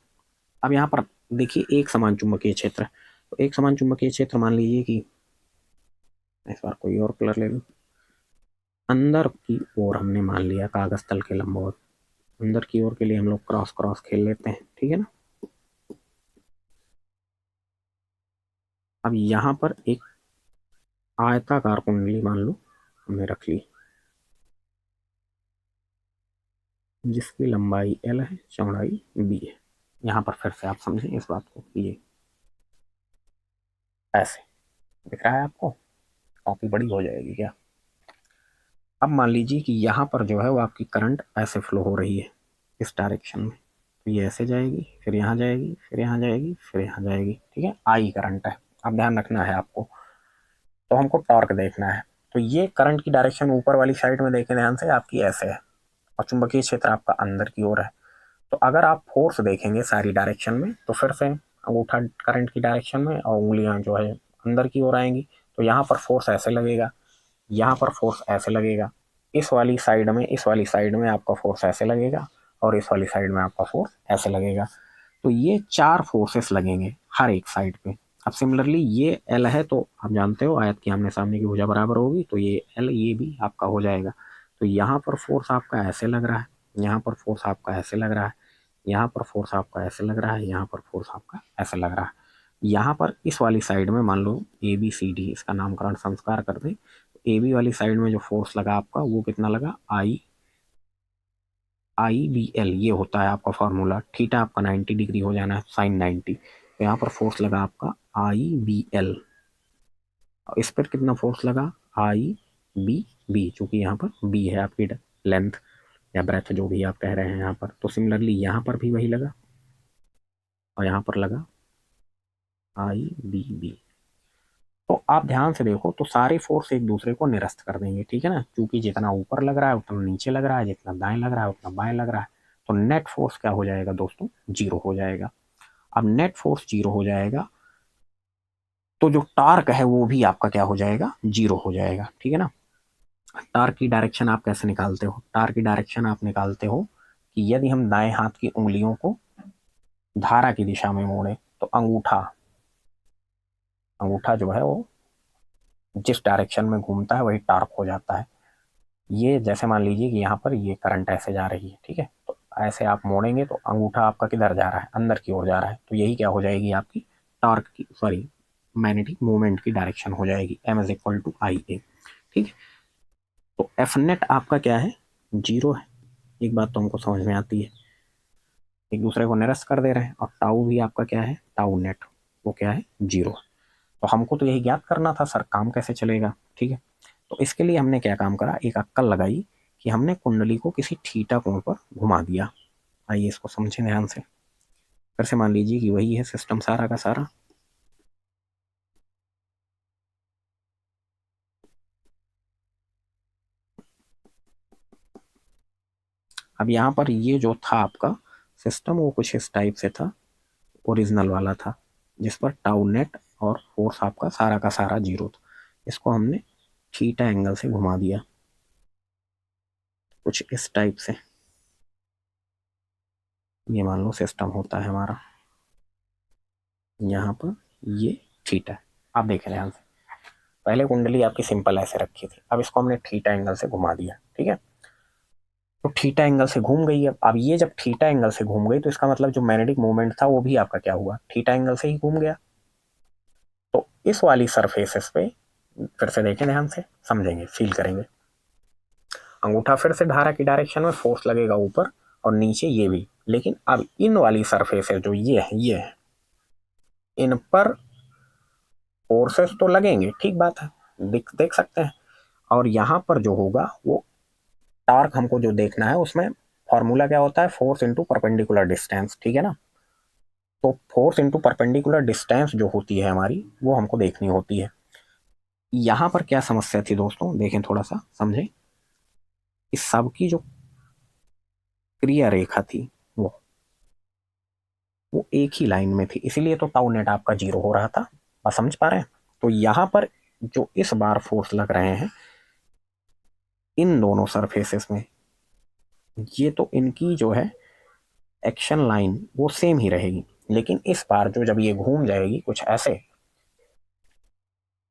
अब यहाँ पर देखिए एक समान चुंबकीय क्षेत्र, तो एक समान चुंबकीय क्षेत्र मान लीजिए कि इस बार कोई और कलर ले लूं, अंदर की ओर हमने मान लिया कागज तल के लंबवत, अंदर की ओर के लिए हम लोग क्रॉस क्रॉस खेल लेते हैं। ठीक है ना, अब यहाँ पर एक आयताकार कुंडली मान लो हमने रख ली, जिसकी लंबाई L है, चौड़ाई B है। यहाँ पर फिर से आप समझें इस बात को, ये ऐसे दिख रहा है आपको, कॉपी बड़ी हो जाएगी क्या। अब मान लीजिए कि यहाँ पर जो है वो आपकी करंट ऐसे फ्लो हो रही है इस डायरेक्शन में, तो ये ऐसे जाएगी, फिर यहाँ जाएगी, फिर यहाँ जाएगी, फिर यहाँ जाएगी। ठीक है, I करंट है। अब ध्यान रखना है आपको, तो हमको टॉर्क देखना है। तो ये करंट की डायरेक्शन ऊपर वाली साइड में देखें ध्यान से, आपकी ऐसे है, और चुंबकीय क्षेत्र आपका अंदर की ओर है। तो अगर आप फोर्स देखेंगे सारी डायरेक्शन में, तो फिर से अंगूठा करंट की डायरेक्शन में और उंगलियां जो है अंदर की ओर आएंगी, तो यहाँ पर फोर्स ऐसे लगेगा, यहाँ पर फोर्स ऐसे लगेगा, इस वाली साइड में, इस वाली साइड में आपका फोर्स ऐसे लगेगा, और इस वाली साइड में आपका फोर्स ऐसे लगेगा। तो ये 4 फोर्सेस लगेंगे हर एक साइड पे। अब सिमिलरली ये L है, तो आप जानते हो आयत की आमने सामने की भुजा बराबर होगी, तो ये L ये भी आपका हो जाएगा। तो यहाँ पर फोर्स आपका ऐसे लग रहा है, यहाँ पर फोर्स आपका ऐसे लग रहा है, यहाँ पर फोर्स आपका ऐसे लग रहा है, यहाँ पर फोर्स आपका ऐसे लग रहा है। यहाँ पर इस वाली साइड में मान लो ABCD, इसका नामकरण संस्कार कर दें, AB वाली साइड में जो फोर्स लगा आपका वो कितना लगा, IBL, ये होता है आपका फॉर्मूला। थीटा आपका 90 डिग्री हो जाना है, साइन 90। तो यहाँ पर फोर्स लगा आपका IBL, और इस पर कितना फोर्स लगा IBB, चूंकि यहाँ पर B है आपकी लेंथ या ब्रेथ जो भी आप कह रहे हैं यहाँ पर। तो सिमिलरली यहाँ पर भी वही लगा और यहाँ पर लगा IBB। तो आप ध्यान से देखो तो सारे फोर्स एक दूसरे को निरस्त कर देंगे, ठीक है ना, क्योंकि जितना ऊपर लग रहा है उतना नीचे लग रहा है, जितना दाएं लग रहा है उतना बाएं लग रहा है। तो नेट फोर्स क्या हो जाएगा दोस्तों, जीरो हो जाएगा। अब नेट फोर्स जीरो हो जाएगा तो जो टार्क है वो भी आपका क्या हो जाएगा, जीरो हो जाएगा, ठीक है ना। टार्क की डायरेक्शन आप कैसे निकालते हो, टार्क की डायरेक्शन आप निकालते हो कि यदि हम दाएं हाथ की उंगलियों को धारा की दिशा में मोड़े तो अंगूठा जो है वो जिस डायरेक्शन में घूमता है वही टार्क हो जाता है। ये जैसे मान लीजिए कि यहाँ पर ये करंट ऐसे जा रही है, ठीक है, तो ऐसे आप मोड़ेंगे तो अंगूठा आपका किधर जा रहा है, अंदर की ओर जा रहा है, तो यही क्या हो जाएगी आपकी टॉर्क की मैग्नेटिक मूवमेंट की डायरेक्शन हो जाएगी, M = IA, ठीक है। तो एफ नेट आपका क्या है, जीरो है। एक बात तो हमको समझ में आती है, एक दूसरे को निरस्त कर दे रहे हैं, और टाउ भी आपका क्या है, टाउ नेट, वो क्या है, जीरो। तो हमको तो यही ज्ञात करना था सर काम कैसे चलेगा, ठीक है। तो इसके लिए हमने क्या काम करा, एक अक्कल लगाई कि हमने कुंडली को किसी थीटा कोण पर घुमा दिया। आइए इसको समझें ध्यान से। फिर से मान लीजिए कि वही है सिस्टम सारा का सारा। अब यहाँ पर ये जो था आपका सिस्टम वो कुछ इस टाइप से था, ओरिजिनल वाला था, जिस पर टाउ नेट और फोर्स आपका सारा का सारा जीरो था। इसको हमने थीटा एंगल से घुमा दिया कुछ इस टाइप से। ये मान लो सिस्टम होता है हमारा, यहाँ पर ये थीटा है। आप देखें ध्यान से, पहले कुंडली आपकी सिंपल ऐसे रखी थी, अब इसको हमने थीटा एंगल से घुमा दिया, ठीक है। तो थीटा एंगल से घूम गई। अब ये जब थीटा एंगल से घूम गई तो इसका मतलब जो मैग्नेटिक मूवमेंट था वो भी आपका क्या हुआ, थीटा एंगल से ही घूम गया। तो इस वाली सरफेसेस पे फिर से देखें ध्यान से, समझेंगे, फील करेंगे। अंगूठा फिर से धारा की डायरेक्शन में फोर्स लगेगा ऊपर और नीचे ये भी, लेकिन अब इन वाली सरफेसेस जो ये है इन पर फोर्सेस तो लगेंगे, ठीक बात है, देख सकते हैं। और यहाँ पर जो होगा वो टार्क हमको जो देखना है उसमें फॉर्मूला क्या होता है, फोर्स इंटू परपेंडिकुलर डिस्टेंस, ठीक है ना। तो फोर्स इंटू परपेंडिकुलर डिस्टेंस जो होती है हमारी वो हमको देखनी होती है। यहाँ पर क्या समस्या थी दोस्तों, देखें थोड़ा सा समझें। इस सब की जो क्रिया रेखा थी वो एक ही लाइन में थी, इसीलिए तो टाउ नेट आपका जीरो हो रहा था। आप समझ पा रहे हैं। तो यहाँ पर जो इस बार फोर्स लग रहे हैं इन दोनों सरफेसेस में, ये तो इनकी जो है एक्शन लाइन वो सेम ही रहेगी, लेकिन इस बार जो जब ये घूम जाएगी कुछ ऐसे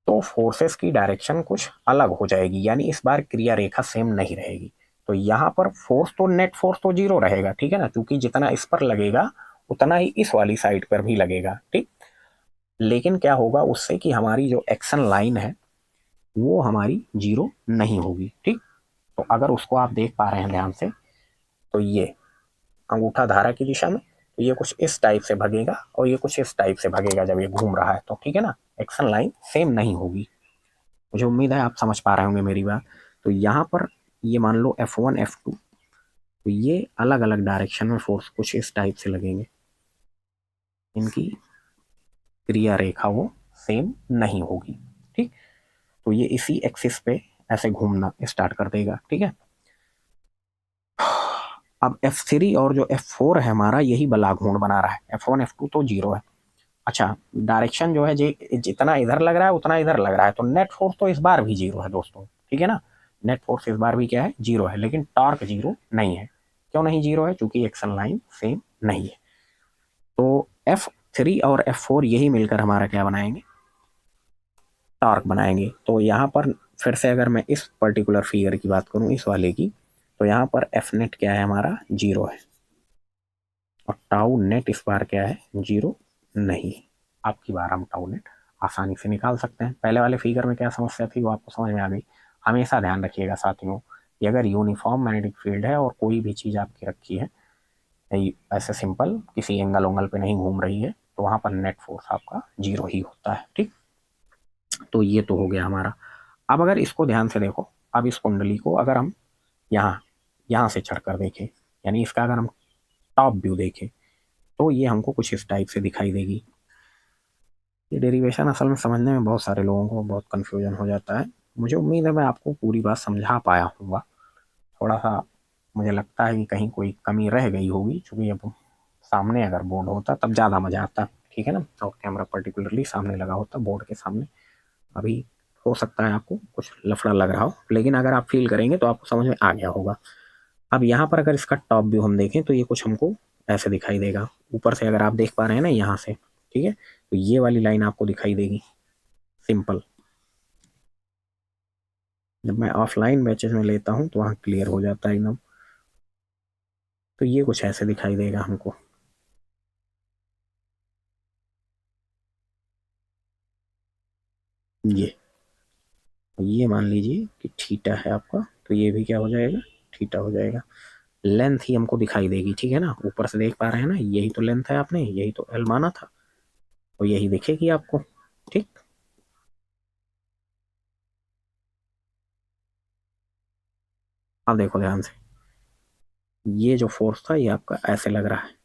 तो फोर्सेस की डायरेक्शन कुछ अलग हो जाएगी, यानी इस बार क्रिया रेखा सेम नहीं रहेगी। तो यहाँ पर फोर्स तो नेट फोर्स तो जीरो रहेगा, ठीक है ना, क्योंकि जितना इस पर लगेगा उतना ही इस वाली साइड पर भी लगेगा, ठीक। लेकिन क्या होगा उससे कि हमारी जो एक्शन लाइन है वो हमारी जीरो नहीं होगी, ठीक। तो अगर उसको आप देख पा रहे हैं ध्यान से, तो ये अंगूठा धारा की दिशा में, तो ये कुछ इस टाइप से भगेगा और ये कुछ इस टाइप से भगेगा जब ये घूम रहा है, तो ठीक है ना, एक्शन लाइन सेम नहीं होगी। मुझे उम्मीद है आप समझ पा रहे होंगे मेरी बात। तो यहाँ पर ये मान लो F1 F2, तो ये अलग अलग डायरेक्शन में फोर्स कुछ इस टाइप से लगेंगे, इनकी क्रिया रेखा वो सेम नहीं होगी, ठीक। तो ये इसी एक्सिस पे ऐसे घूमना स्टार्ट कर देगा, ठीक है। अब F3 और जो F4 है हमारा यही बलाघूर्ण बना रहा है, F1 F2 तो जीरो है। अच्छा, डायरेक्शन जो है जितना इधर लग रहा है उतना इधर लग रहा है, तो नेट फोर्स तो इस बार भी जीरो है दोस्तों, ठीक है ना। नेट फोर्स इस बार भी क्या है, जीरो है, लेकिन टॉर्क जीरो नहीं है। क्यों नहीं जीरो है, क्योंकि एक्शन लाइन सेम नहीं है। तो F3 और F4 यही मिलकर हमारा क्या बनाएंगे, टॉर्क बनाएंगे। तो यहाँ पर फिर से अगर मैं इस पर्टिकुलर फिगर की बात करूँ, इस वाले की, तो यहाँ पर एफ नेट क्या है हमारा, जीरो है, और टाउ नेट इस बार क्या है, जीरो नहीं। आपकी बार हम टाउ नेट आसानी से निकाल सकते हैं। पहले वाले फिगर में क्या समस्या थी वो आपको समझ में आ गई। हमेशा ध्यान रखिएगा साथियों कि अगर यूनिफॉर्म मैग्नेटिक फील्ड है और कोई भी चीज़ आपकी रखी है ऐसे सिंपल किसी एंगल पे नहीं घूम रही है, तो वहां पर नेट फोर्स आपका 0 ही होता है। ठीक, तो ये तो हो गया हमारा। अब अगर इसको ध्यान से देखो, अब इस कुंडली को अगर हम यहाँ यहाँ से चढ़कर देखें, यानी इसका अगर हम टॉप व्यू देखें, तो ये हमको कुछ इस टाइप से दिखाई देगी। ये डेरिवेशन असल में समझने में बहुत सारे लोगों को बहुत कंफ्यूजन हो जाता है। मुझे उम्मीद है मैं आपको पूरी बात समझा पाया हूँगा। थोड़ा सा मुझे लगता है कि कहीं कोई कमी रह गई होगी, क्योंकि अब सामने अगर बोर्ड होता तब ज़्यादा मज़ा आता, ठीक है ना, और कैमरा पर्टिकुलरली सामने लगा होता बोर्ड के सामने। अभी हो सकता है आपको कुछ लफड़ा लग रहा हो, लेकिन अगर आप फील करेंगे तो आपको समझ में आ गया होगा। अब यहाँ पर अगर इसका टॉप व्यू हम देखें तो ये कुछ हमको ऐसे दिखाई देगा। ऊपर से अगर आप देख पा रहे हैं ना यहाँ से, ठीक है, तो ये वाली लाइन आपको दिखाई देगी सिंपल। जब मैं ऑफलाइन बैचेज में लेता हूँ तो वहाँ क्लियर हो जाता है एकदम। तो ये कुछ ऐसे दिखाई देगा हमको। ये मान लीजिए कि थीटा है आपका, तो ये भी क्या हो जाएगा, थीटा हो जाएगा। लेंथ ही हमको दिखाई देगी, ठीक है ना, ऊपर से देख पा रहे हैं ना, यही तो लेंथ है, आपने यही तो एल माना था, तो यही दिखेगी आपको। ठीक, अब देखो ध्यान से, ये जो फोर्स था ये आपका ऐसे लग रहा है,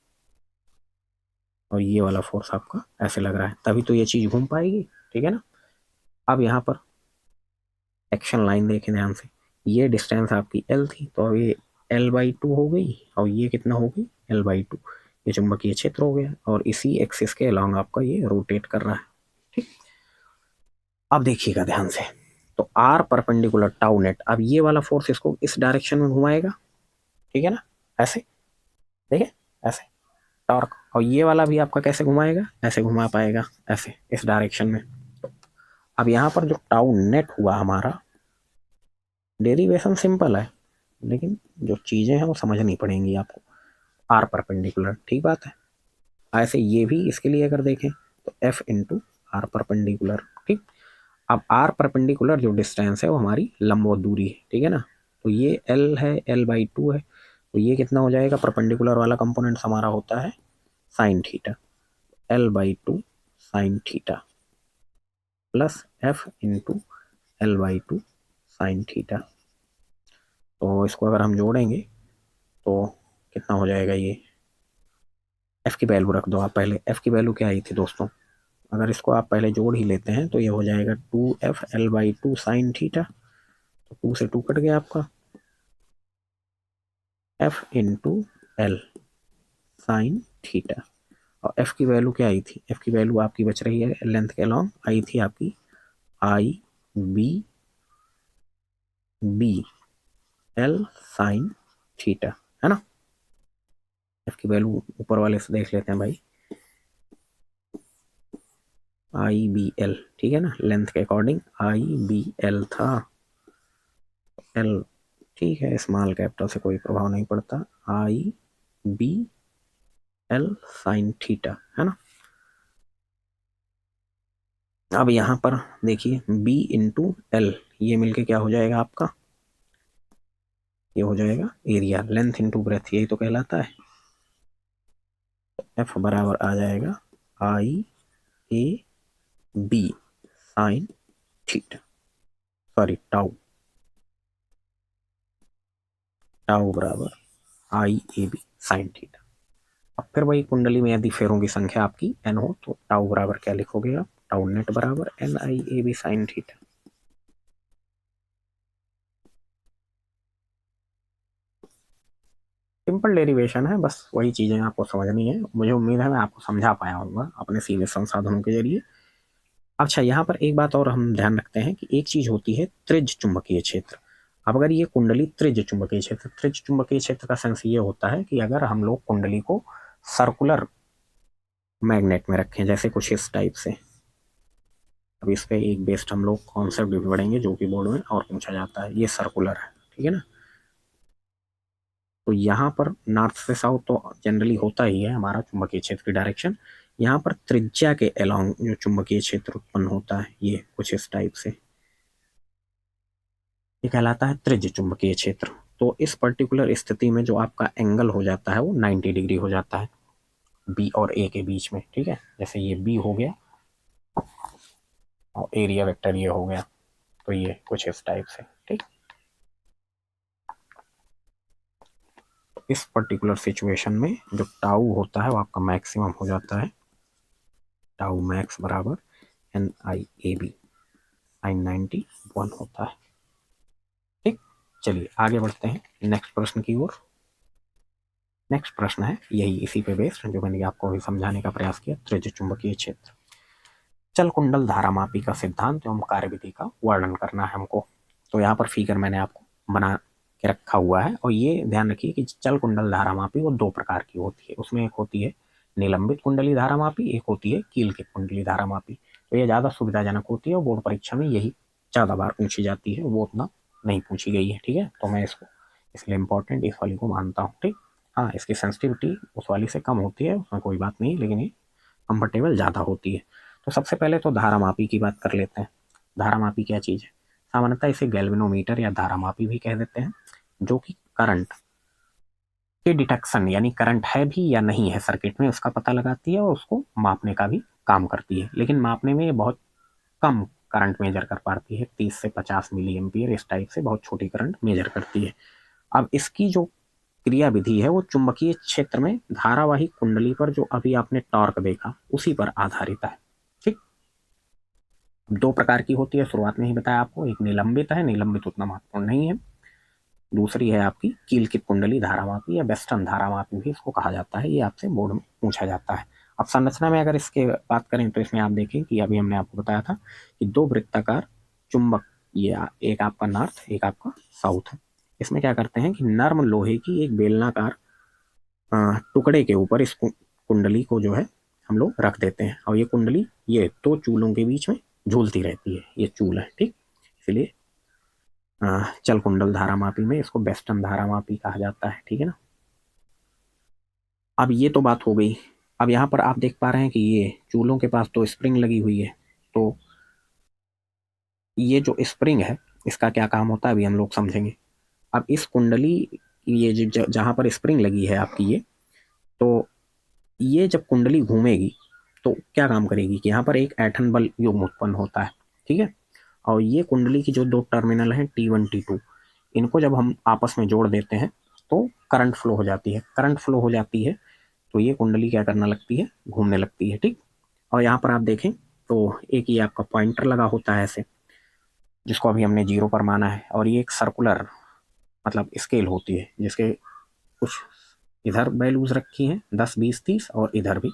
और ये वाला फोर्स आपका ऐसे लग रहा है, तभी तो ये चीज घूम पाएगी। ठीक है ना। अब यहाँ पर एक्शन लाइन देखें ध्यान से, ये डिस्टेंस आपकी एल थी, तो अब ये L/2 हो गई, और ये कितना हो गई, L/2। ये चुंबकीय क्षेत्र हो गया, और इसी एक्सिस के अलोंग आपका ये रोटेट कर रहा है। ठीक, अब देखिएगा ध्यान से, तो आर परपेंडिकुलर टाउ नेट, अब ये वाला फोर्स इसको इस डायरेक्शन में घुमाएगा, ठीक है ना, ऐसे देखिए, ऐसे टॉर्क, और ये वाला भी आपका कैसे घुमाएगा, ऐसे घुमा पाएगा, ऐसे इस डायरेक्शन में। अब यहाँ पर जो टाउ नेट हुआ हमारा, डेरिवेशन सिंपल है, लेकिन जो चीजें हैं वो समझनी पड़ेंगी आपको। आर परपेंडिकुलर, ठीक बात है। ऐसे ये भी इसके लिए अगर देखें तो एफ इंटू आर परपेंडिकुलर। ठीक, अब आर परपेंडिकुलर जो डिस्टेंस है वो हमारी लंबवत दूरी है, ठीक है ना, तो ये एल है, L/2 है, तो ये कितना हो जाएगा, परपेंडिकुलर वाला कंपोनेंट हमारा होता है sine theta, L/2 sine theta plus F into L/2 sine theta. तो इसको अगर हम जोड़ेंगे तो कितना हो जाएगा, ये एफ की वैल्यू रख दो आप पहले, एफ की वैल्यू क्या आई थी दोस्तों, अगर इसको आप पहले जोड़ ही लेते हैं तो ये हो जाएगा 2f L/2 साइन थीटा, तो 2 से 2 कट गया आपका, f into L sine theta. और f की वैल्यू क्या आई थी, f की वैल्यू आपकी बच रही है लेंथ के अलॉन्ग, आई थी आपकी IB/L साइन थीटा, है ना। f की वैल्यू ऊपर वाले से देख लेते हैं भाई, IBL, ठीक है ना, लेंथ के अकॉर्डिंग IBL था, L ठीक है, स्मॉल कैपिटल से कोई प्रभाव नहीं पड़ता, IBL साइन थीटा, है ना। अब यहाँ पर देखिए B इंटू एल, ये मिलके क्या हो जाएगा आपका, ये हो जाएगा एरिया, लेंथ इंटू ब्रेथ, यही तो कहलाता है। F बराबर आ जाएगा IAB sine theta, sorry tau, tau बराबर IAB साइन थीटा। अब फिर वही कुंडली में यदि फेरों की संख्या आपकी n हो तो टाउ बराबर क्या लिखोगे आप, टाउ नेट बराबर NIAB sine theta. Simple derivation है, बस वही चीजें आपको समझनी है। मुझे उम्मीद है मैं आपको समझा पाया हूँ अपने सीमित संसाधनों के जरिए। अच्छा, यहाँ पर एक बात और हम ध्यान रखते हैं कि एक चीज होती है त्रिज्य चुंबकीय क्षेत्र। अब अगर ये कुंडली त्रिज्य चुंबकीय क्षेत्र का सेंस ये होता है कि अगर हम लोग कुंडली को सर्कुलर मैग्नेट में रखें, जैसे कुछ इस टाइप से, अब इस पे एक बेस्ड हम लोग कॉन्सेप्ट भी पढ़ेंगे जो कि बोर्ड में और पूछा जाता है, ये सर्कुलर है, ठीक है ना। तो यहाँ पर नॉर्थ से साउथ तो जनरली होता ही है हमारा चुंबकीय क्षेत्र की डायरेक्शन, यहाँ पर त्रिज्या के अलोंग जो चुंबकीय क्षेत्र उत्पन्न होता है ये कुछ इस टाइप से, ये कहलाता है त्रिज्य चुंबकीय क्षेत्र। तो इस पर्टिकुलर स्थिति में जो आपका एंगल हो जाता है वो 90 डिग्री हो जाता है। बी और ए के बीच में, ठीक है। जैसे ये बी हो गया और एरिया वेक्टर ये हो गया, तो ये कुछ इस टाइप से, ठीक। इस पर्टिकुलर सिचुएशन में जो टाउ होता है वो आपका मैक्सिमम हो जाता है, टाउ मैक्स बराबर N I A B sine 91 होता है, ठीक। चलिए आगे बढ़ते हैं नेक्स्ट प्रश्न की ओर। नेक्स्ट प्रश्न है यही इसी पे बेस्ड जो मैंने आपको अभी समझाने का प्रयास किया, त्रिज्य चुंबकीय क्षेत्र। चल कुंडल धारामापी का सिद्धांत एवं कार्यविधि का वर्णन करना है हमको। तो यहाँ पर फिगर मैंने आपको बना के रखा हुआ है, और ये ध्यान रखिए कि चल कुंडल धारामापी वो दो प्रकार की होती है। उसमें एक होती है निलंबित कुंडली धारामापी, एक होती है कील की कुंडली धारामापी। तो ये ज़्यादा सुविधाजनक होती है और बोर्ड परीक्षा में यही ज़्यादा बार पूछी जाती है, वो उतना नहीं पूछी गई है, ठीक है। तो मैं इसको इसलिए इम्पोर्टेंट इस वाली को मानता हूँ, ठीक। हाँ, इसकी सेंसिटिविटी उस वाली से कम होती है, उसमें कोई बात नहीं, लेकिन ये कंफर्टेबल ज़्यादा होती है। तो सबसे पहले तो धारामापी की बात कर लेते हैं। धारामापी क्या चीज़ है? सामान्यतः इसे गैल्वेनोमीटर या धारामापी भी कह देते हैं, जो कि करंट के डिटेक्शन यानी करंट है भी या नहीं है सर्किट में उसका पता लगाती है और उसको मापने का भी काम करती है। लेकिन मापने में ये बहुत कम करंट मेजर कर पाती है, 30 से 50 मिली एम्पियर इस टाइप से बहुत छोटी करंट मेजर करती है। अब इसकी जो क्रिया विधि है वो चुंबकीय क्षेत्र में धारावाही कुंडली पर जो अभी आपने टॉर्क देखा उसी पर आधारित है, ठीक। दो प्रकार की होती है, शुरुआत में ही बताया आपको, एक निलंबित है, निलंबित उतना महत्वपूर्ण नहीं है। दूसरी है आपकी कीलकित कुंडली धारामापी या वेस्टर्न धारामापी भी इसको कहा जाता है, ये आपसे बोर्ड में पूछा जाता है। अब संरचना में अगर इसके बात करें तो इसमें आप देखें कि अभी हमने आपको बताया था कि दो वृत्ताकार चुंबक, ये एक आपका नॉर्थ एक आपका साउथ है। इसमें क्या करते हैं कि नर्म लोहे की एक बेलनाकार टुकड़े के ऊपर इस कुंडली को जो है हम लोग रख देते हैं, और ये कुंडली ये दो चूलों के बीच में झूलती रहती है, ये चूल है, ठीक। इसलिए चल कुंडल धारामापी में इसको वेस्टर्न धारामापी कहा जाता है, ठीक है ना। अब ये तो बात हो गई। अब यहाँ पर आप देख पा रहे हैं कि ये चूलों के पास तो स्प्रिंग लगी हुई है, तो ये जो स्प्रिंग है इसका क्या काम होता है अभी हम लोग समझेंगे। अब इस कुंडली ये जहाँ पर स्प्रिंग लगी है आपकी तो ये जब कुंडली घूमेगी तो क्या काम करेगी कि यहाँ पर एक ऐंठन बल युग्म उत्पन्न होता है, ठीक है। और ये कुंडली की जो दो टर्मिनल हैं T1 T2, इनको जब हम आपस में जोड़ देते हैं तो करंट फ्लो हो जाती है। करंट फ्लो हो जाती है तो ये कुंडली क्या करना लगती है, घूमने लगती है, ठीक। और यहाँ पर आप देखें तो एक ये आपका पॉइंटर लगा होता है ऐसे, जिसको अभी हमने 0 पर माना है, और ये एक सर्कुलर मतलब स्केल होती है जिसके कुछ इधर वैल्यूज रखी हैं 10 20 30 और इधर भी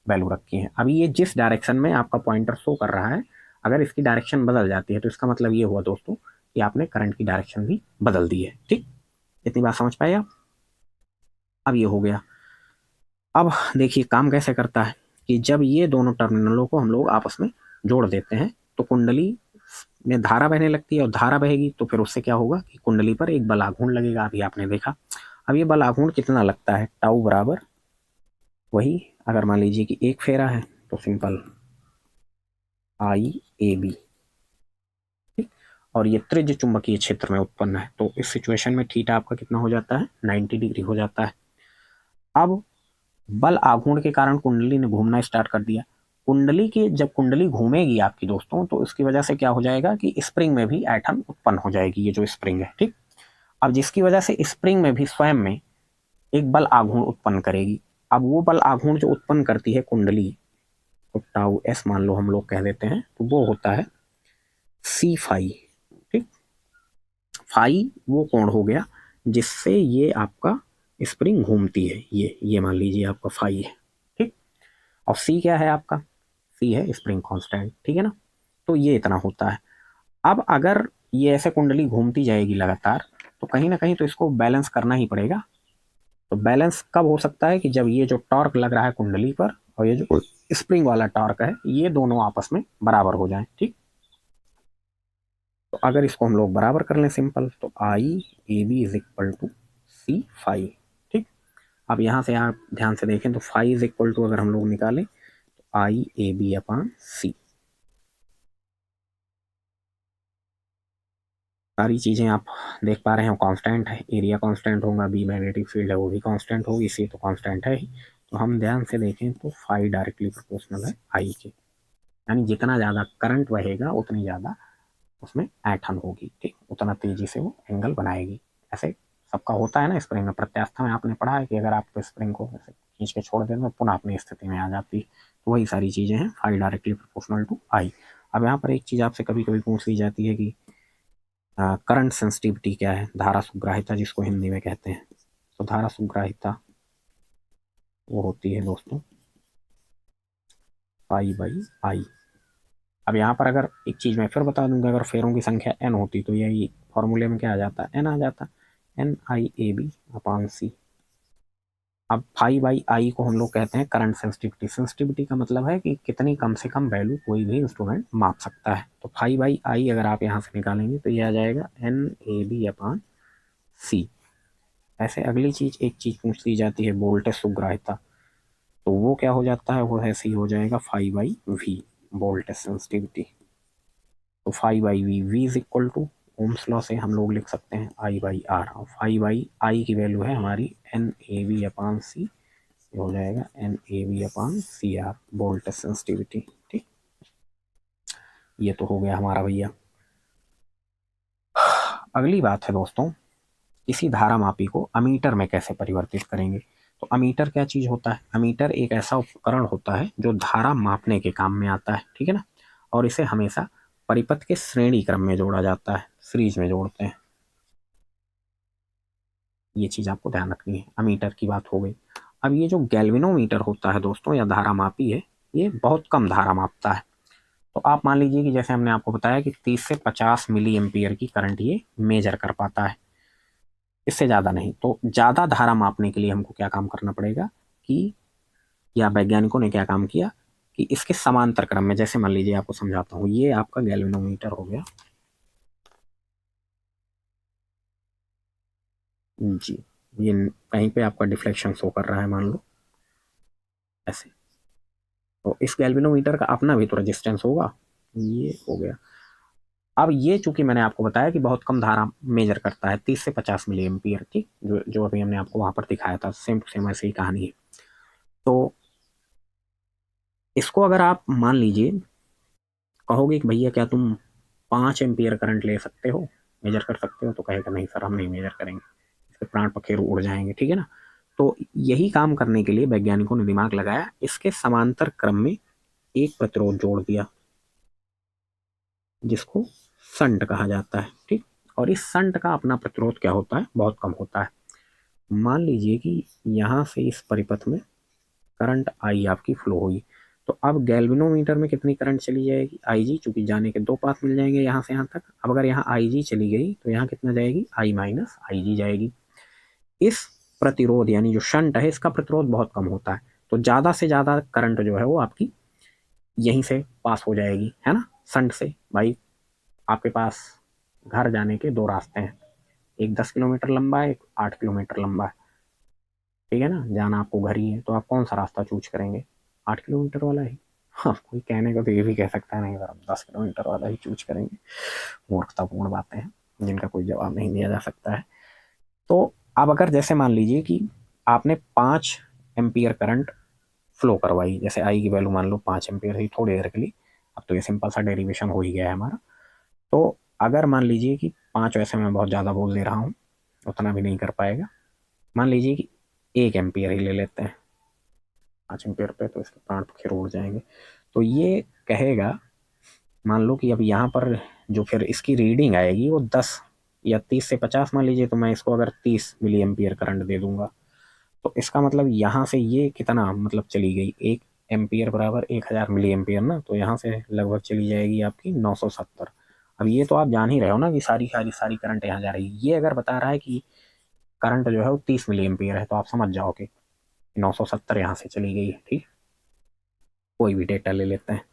वैल्यू रखी है। अभी ये जिस डायरेक्शन में आपका पॉइंटर शो कर रहा है, अगर इसकी डायरेक्शन बदल जाती है तो इसका मतलब ये हुआ दोस्तों कि आपने करंट की डायरेक्शन भी बदल दी है, ठीक। इतनी बात समझ पाए आप? अब ये हो गया। अब देखिए काम कैसे करता है कि जब ये दोनों टर्मिनलों को हम लोग आपस में जोड़ देते हैं तो कुंडली में धारा बहने लगती है, और धारा बहेगी तो फिर उससे क्या होगा कि कुंडली पर एक बल आघूर्ण लगेगा, अभी आपने देखा। अब ये बल आघूर्ण कितना लगता है, टाउ बराबर वही, अगर मान लीजिए कि एक फेरा है तो सिंपल IAB, ठीक। और ये त्रिज्य चुंबकीय क्षेत्र में उत्पन्न है, तो इस सिचुएशन में थीटा आपका कितना हो जाता है, 90 डिग्री हो जाता है। अब बल आघूर्ण के कारण कुंडली ने घूमना स्टार्ट कर दिया। कुंडली की जब कुंडली घूमेगी आपकी दोस्तों तो इसकी वजह से क्या हो जाएगा कि स्प्रिंग में भी ऐठन उत्पन्न हो जाएगी, ये जो स्प्रिंग है, ठीक। अब जिसकी वजह से स्प्रिंग में भी स्वयं में एक बल आघूर्ण उत्पन्न करेगी। अब वो बल आघूर्ण जो उत्पन्न करती है कुंडली, तो टाउ एस मान लो हम लोग कह देते हैं, तो वो होता है सी फाई, ठीक। फाई वो कोण हो गया जिससे ये आपका स्प्रिंग घूमती है, ये मान लीजिए आपका फाई है, ठीक। और सी क्या है आपका, सी है स्प्रिंग कांस्टेंट, ठीक है ना। तो ये इतना होता है। अब अगर ये ऐसे कुंडली घूमती जाएगी लगातार तो कहीं ना कहीं तो इसको बैलेंस करना ही पड़ेगा। तो बैलेंस कब हो सकता है कि जब ये जो टॉर्क लग रहा है कुंडली पर और ये जो स्प्रिंग वाला टॉर्क है ये दोनों आपस में बराबर हो जाए, ठीक। तो अगर इसको हम लोग बराबर कर लें सिंपल, तो IAB is equal to c phi, ठीक। अब यहाँ से आप ध्यान से देखें तो फाई इज इक्वल टू अगर हम लोग निकालें तो IAB अपॉन सी, सारी चीज़ें आप देख पा रहे हैं कांस्टेंट है, एरिया कांस्टेंट होगा, बी मैग्नेटिक फील्ड है वो भी कांस्टेंट होगी, सी तो कांस्टेंट है ही। तो हम ध्यान से देखें तो फाई डायरेक्टली प्रोपोर्शनल है आई के, यानी जितना ज़्यादा करंट बहेगा उतनी ज़्यादा उसमें ऐंठन होगी, ठीक, उतना तेजी से वो एंगल बनाएगी। ऐसे सबका होता है ना स्प्रिंग में। प्रत्यास्था में आपने पढ़ा है कि अगर आप स्प्रिंग को ऐसे खींच के छोड़ देते तो पुनः अपनी स्थिति में आ जाती है। तो वही सारी चीज़ें हैं, फाई डायरेक्टली प्रोपोर्शनल टू आई। अब यहाँ पर एक चीज़ आपसे कभी कभी पूछ ली जाती है कि करंट सेंसिटिविटी क्या है, धारा सुग्राहिता जिसको हिंदी में कहते हैं। तो धारा सुग्राहिता वो होती है दोस्तों पाई बाई आई। अब यहाँ पर अगर एक चीज़ मैं फिर बता दूंगा, अगर फेरों की संख्या n होती तो यही फॉर्मूले में क्या आ जाता, n आ जाता, NIAB/C। अब फाई बाई आई को हम लोग कहते हैं करंट सेंसिटिविटी। सेंसिटिविटी का मतलब है कि कितनी कम से कम वैल्यू कोई भी इंस्ट्रूमेंट माप सकता है। तो फाई बाई आई अगर आप यहाँ से निकालेंगे तो ये आ जाएगा NAB/C। ऐसे अगली चीज़ एक चीज़ पूछ ली जाती है वोल्टेज सुग्राहिता, तो वो क्या हो जाता है, वो ऐसे ही हो जाएगा phi by V, voltage sensitivity. तो phi by V, V is equal to ohm's law से हम लोग लिख सकते हैं आई बाई आर। और फाई बाई आई की वैल्यू है हमारी NAB/C, हो जाएगा NAB/CR, वोल्टेज सेंसिटिविटी, ठीक। ये तो हो गया हमारा भैया। अगली बात है दोस्तों, इसी धारा मापी को अमीटर में कैसे परिवर्तित करेंगे। तो अमीटर क्या चीज़ होता है, अमीटर एक ऐसा उपकरण होता है जो धारा मापने के काम में आता है, ठीक है ना। और इसे हमेशा परिपथ के श्रेणी क्रम में जोड़ा जाता है, सीरीज में जोड़ते हैं। ये चीज़ आपको ध्यान रखनी है, अमीटर की बात हो गई। अब ये जो गैल्वेनोमीटर होता है दोस्तों या धारा मापी है, ये बहुत कम धारा मापता है। तो आप मान लीजिए कि जैसे हमने आपको बताया कि 30 से 50 मिली एम्पियर की करंट ये मेजर कर पाता है, इससे ज़्यादा नहीं। तो ज़्यादा धारा मापने के लिए हमको क्या काम करना पड़ेगा कि, या वैज्ञानिकों ने क्या काम किया कि इसके समांतर क्रम में, जैसे मान लीजिए आपको समझाता हूँ, ये आपका गैल्वेनोमीटर हो गया जी, ये कहीं पे आपका डिफ्लेक्शन शो कर रहा है मान लो ऐसे, तो इस गैल्वेनोमीटर का अपना भी तो रेजिस्टेंस होगा, ये हो गया। अब ये चूंकि मैंने आपको बताया कि बहुत कम धारा मेजर करता है, 30 से 50 मिली एम्पियर की, जो जो अभी हमने आपको वहां पर दिखाया था, सेम टू सेम ऐसी ही कहानी है। तो इसको अगर आप मान लीजिए कहोगे कि भैया क्या तुम 5 एम्पियर करंट ले सकते हो, मेजर कर सकते हो, तो कहेगा नहीं सर हम नहीं मेजर करेंगे, इसके प्राण पखेरु उड़ जाएंगे, ठीक है ना। तो यही काम करने के लिए वैज्ञानिकों ने दिमाग लगाया, इसके समांतर क्रम में एक प्रतिरोध जोड़ दिया जिसको संट कहा जाता है, ठीक। और इस संट का अपना प्रतिरोध क्या होता है, बहुत कम होता है। मान लीजिए कि यहाँ से इस परिपथ में करंट आई आपकी फ्लो हुई, तो अब गैल्वेनोमीटर में कितनी करंट चली जाएगी, आई जी, चूंकि जाने के दो पाथ मिल जाएंगे यहाँ से यहाँ तक। अब अगर यहाँ आई जी चली गई तो यहाँ कितना जाएगी, I- जाएगी। इस प्रतिरोध यानी जो शंट है इसका प्रतिरोध बहुत कम होता है, तो ज़्यादा से ज़्यादा करंट जो है वो आपकी यहीं से पास हो जाएगी, है ना, शंट से। भाई आपके पास घर जाने के दो रास्ते हैं, एक 10 किलोमीटर लंबा है, एक 8 किलोमीटर लंबा है, ठीक है ना। जाना आपको घर ही है, तो आप कौन सा रास्ता चूज करेंगे, 8 किलोमीटर वाला ही। हाँ, कोई कहने को तो ये भी कह सकता है नहीं सर हम 10 किलोमीटर वाला ही चूज करेंगे। मूर्खतापूर्ण बातें हैं जिनका कोई जवाब नहीं दिया जा सकता है। तो अब अगर जैसे मान लीजिए कि आपने 5 एम्पियर करंट फ्लो करवाई, जैसे आई की वैल्यू मान लो 5 एम्पियर थी थोड़ी देर के लिए, अब तो ये सिंपल सा डेरिवेशन हो ही गया है हमारा। तो अगर मान लीजिए कि 5, वैसे मैं बहुत ज़्यादा बोल दे रहा हूँ, उतना भी नहीं कर पाएगा, मान लीजिए कि 1 एम्पियर ही ले लेते हैं 5 एम्पियर पे, तो इसके प्राण पखेरु उड़ जाएंगे। तो ये कहेगा, मान लो कि अब यहाँ पर जो फिर इसकी रीडिंग आएगी वो 10 या 30 से 50 मान लीजिए, तो मैं इसको अगर 30 मिली एम्पियर करंट दे दूंगा, तो इसका मतलब यहाँ से ये कितना मतलब चली गई, 1 एम्पियर बराबर 1000 मिली एम्पियर ना, तो यहाँ से लगभग चली जाएगी आपकी 970। अब ये तो आप जान ही रहे हो ना कि सारी सारी सारी करंट यहाँ जा रही है। ये अगर बता रहा है कि करंट जो है वो 30 मिली एम्पियर है, तो आप समझ जाओ कि 970 यहाँ से चली गई है, ठीक। कोई भी डेटा ले लेते हैं।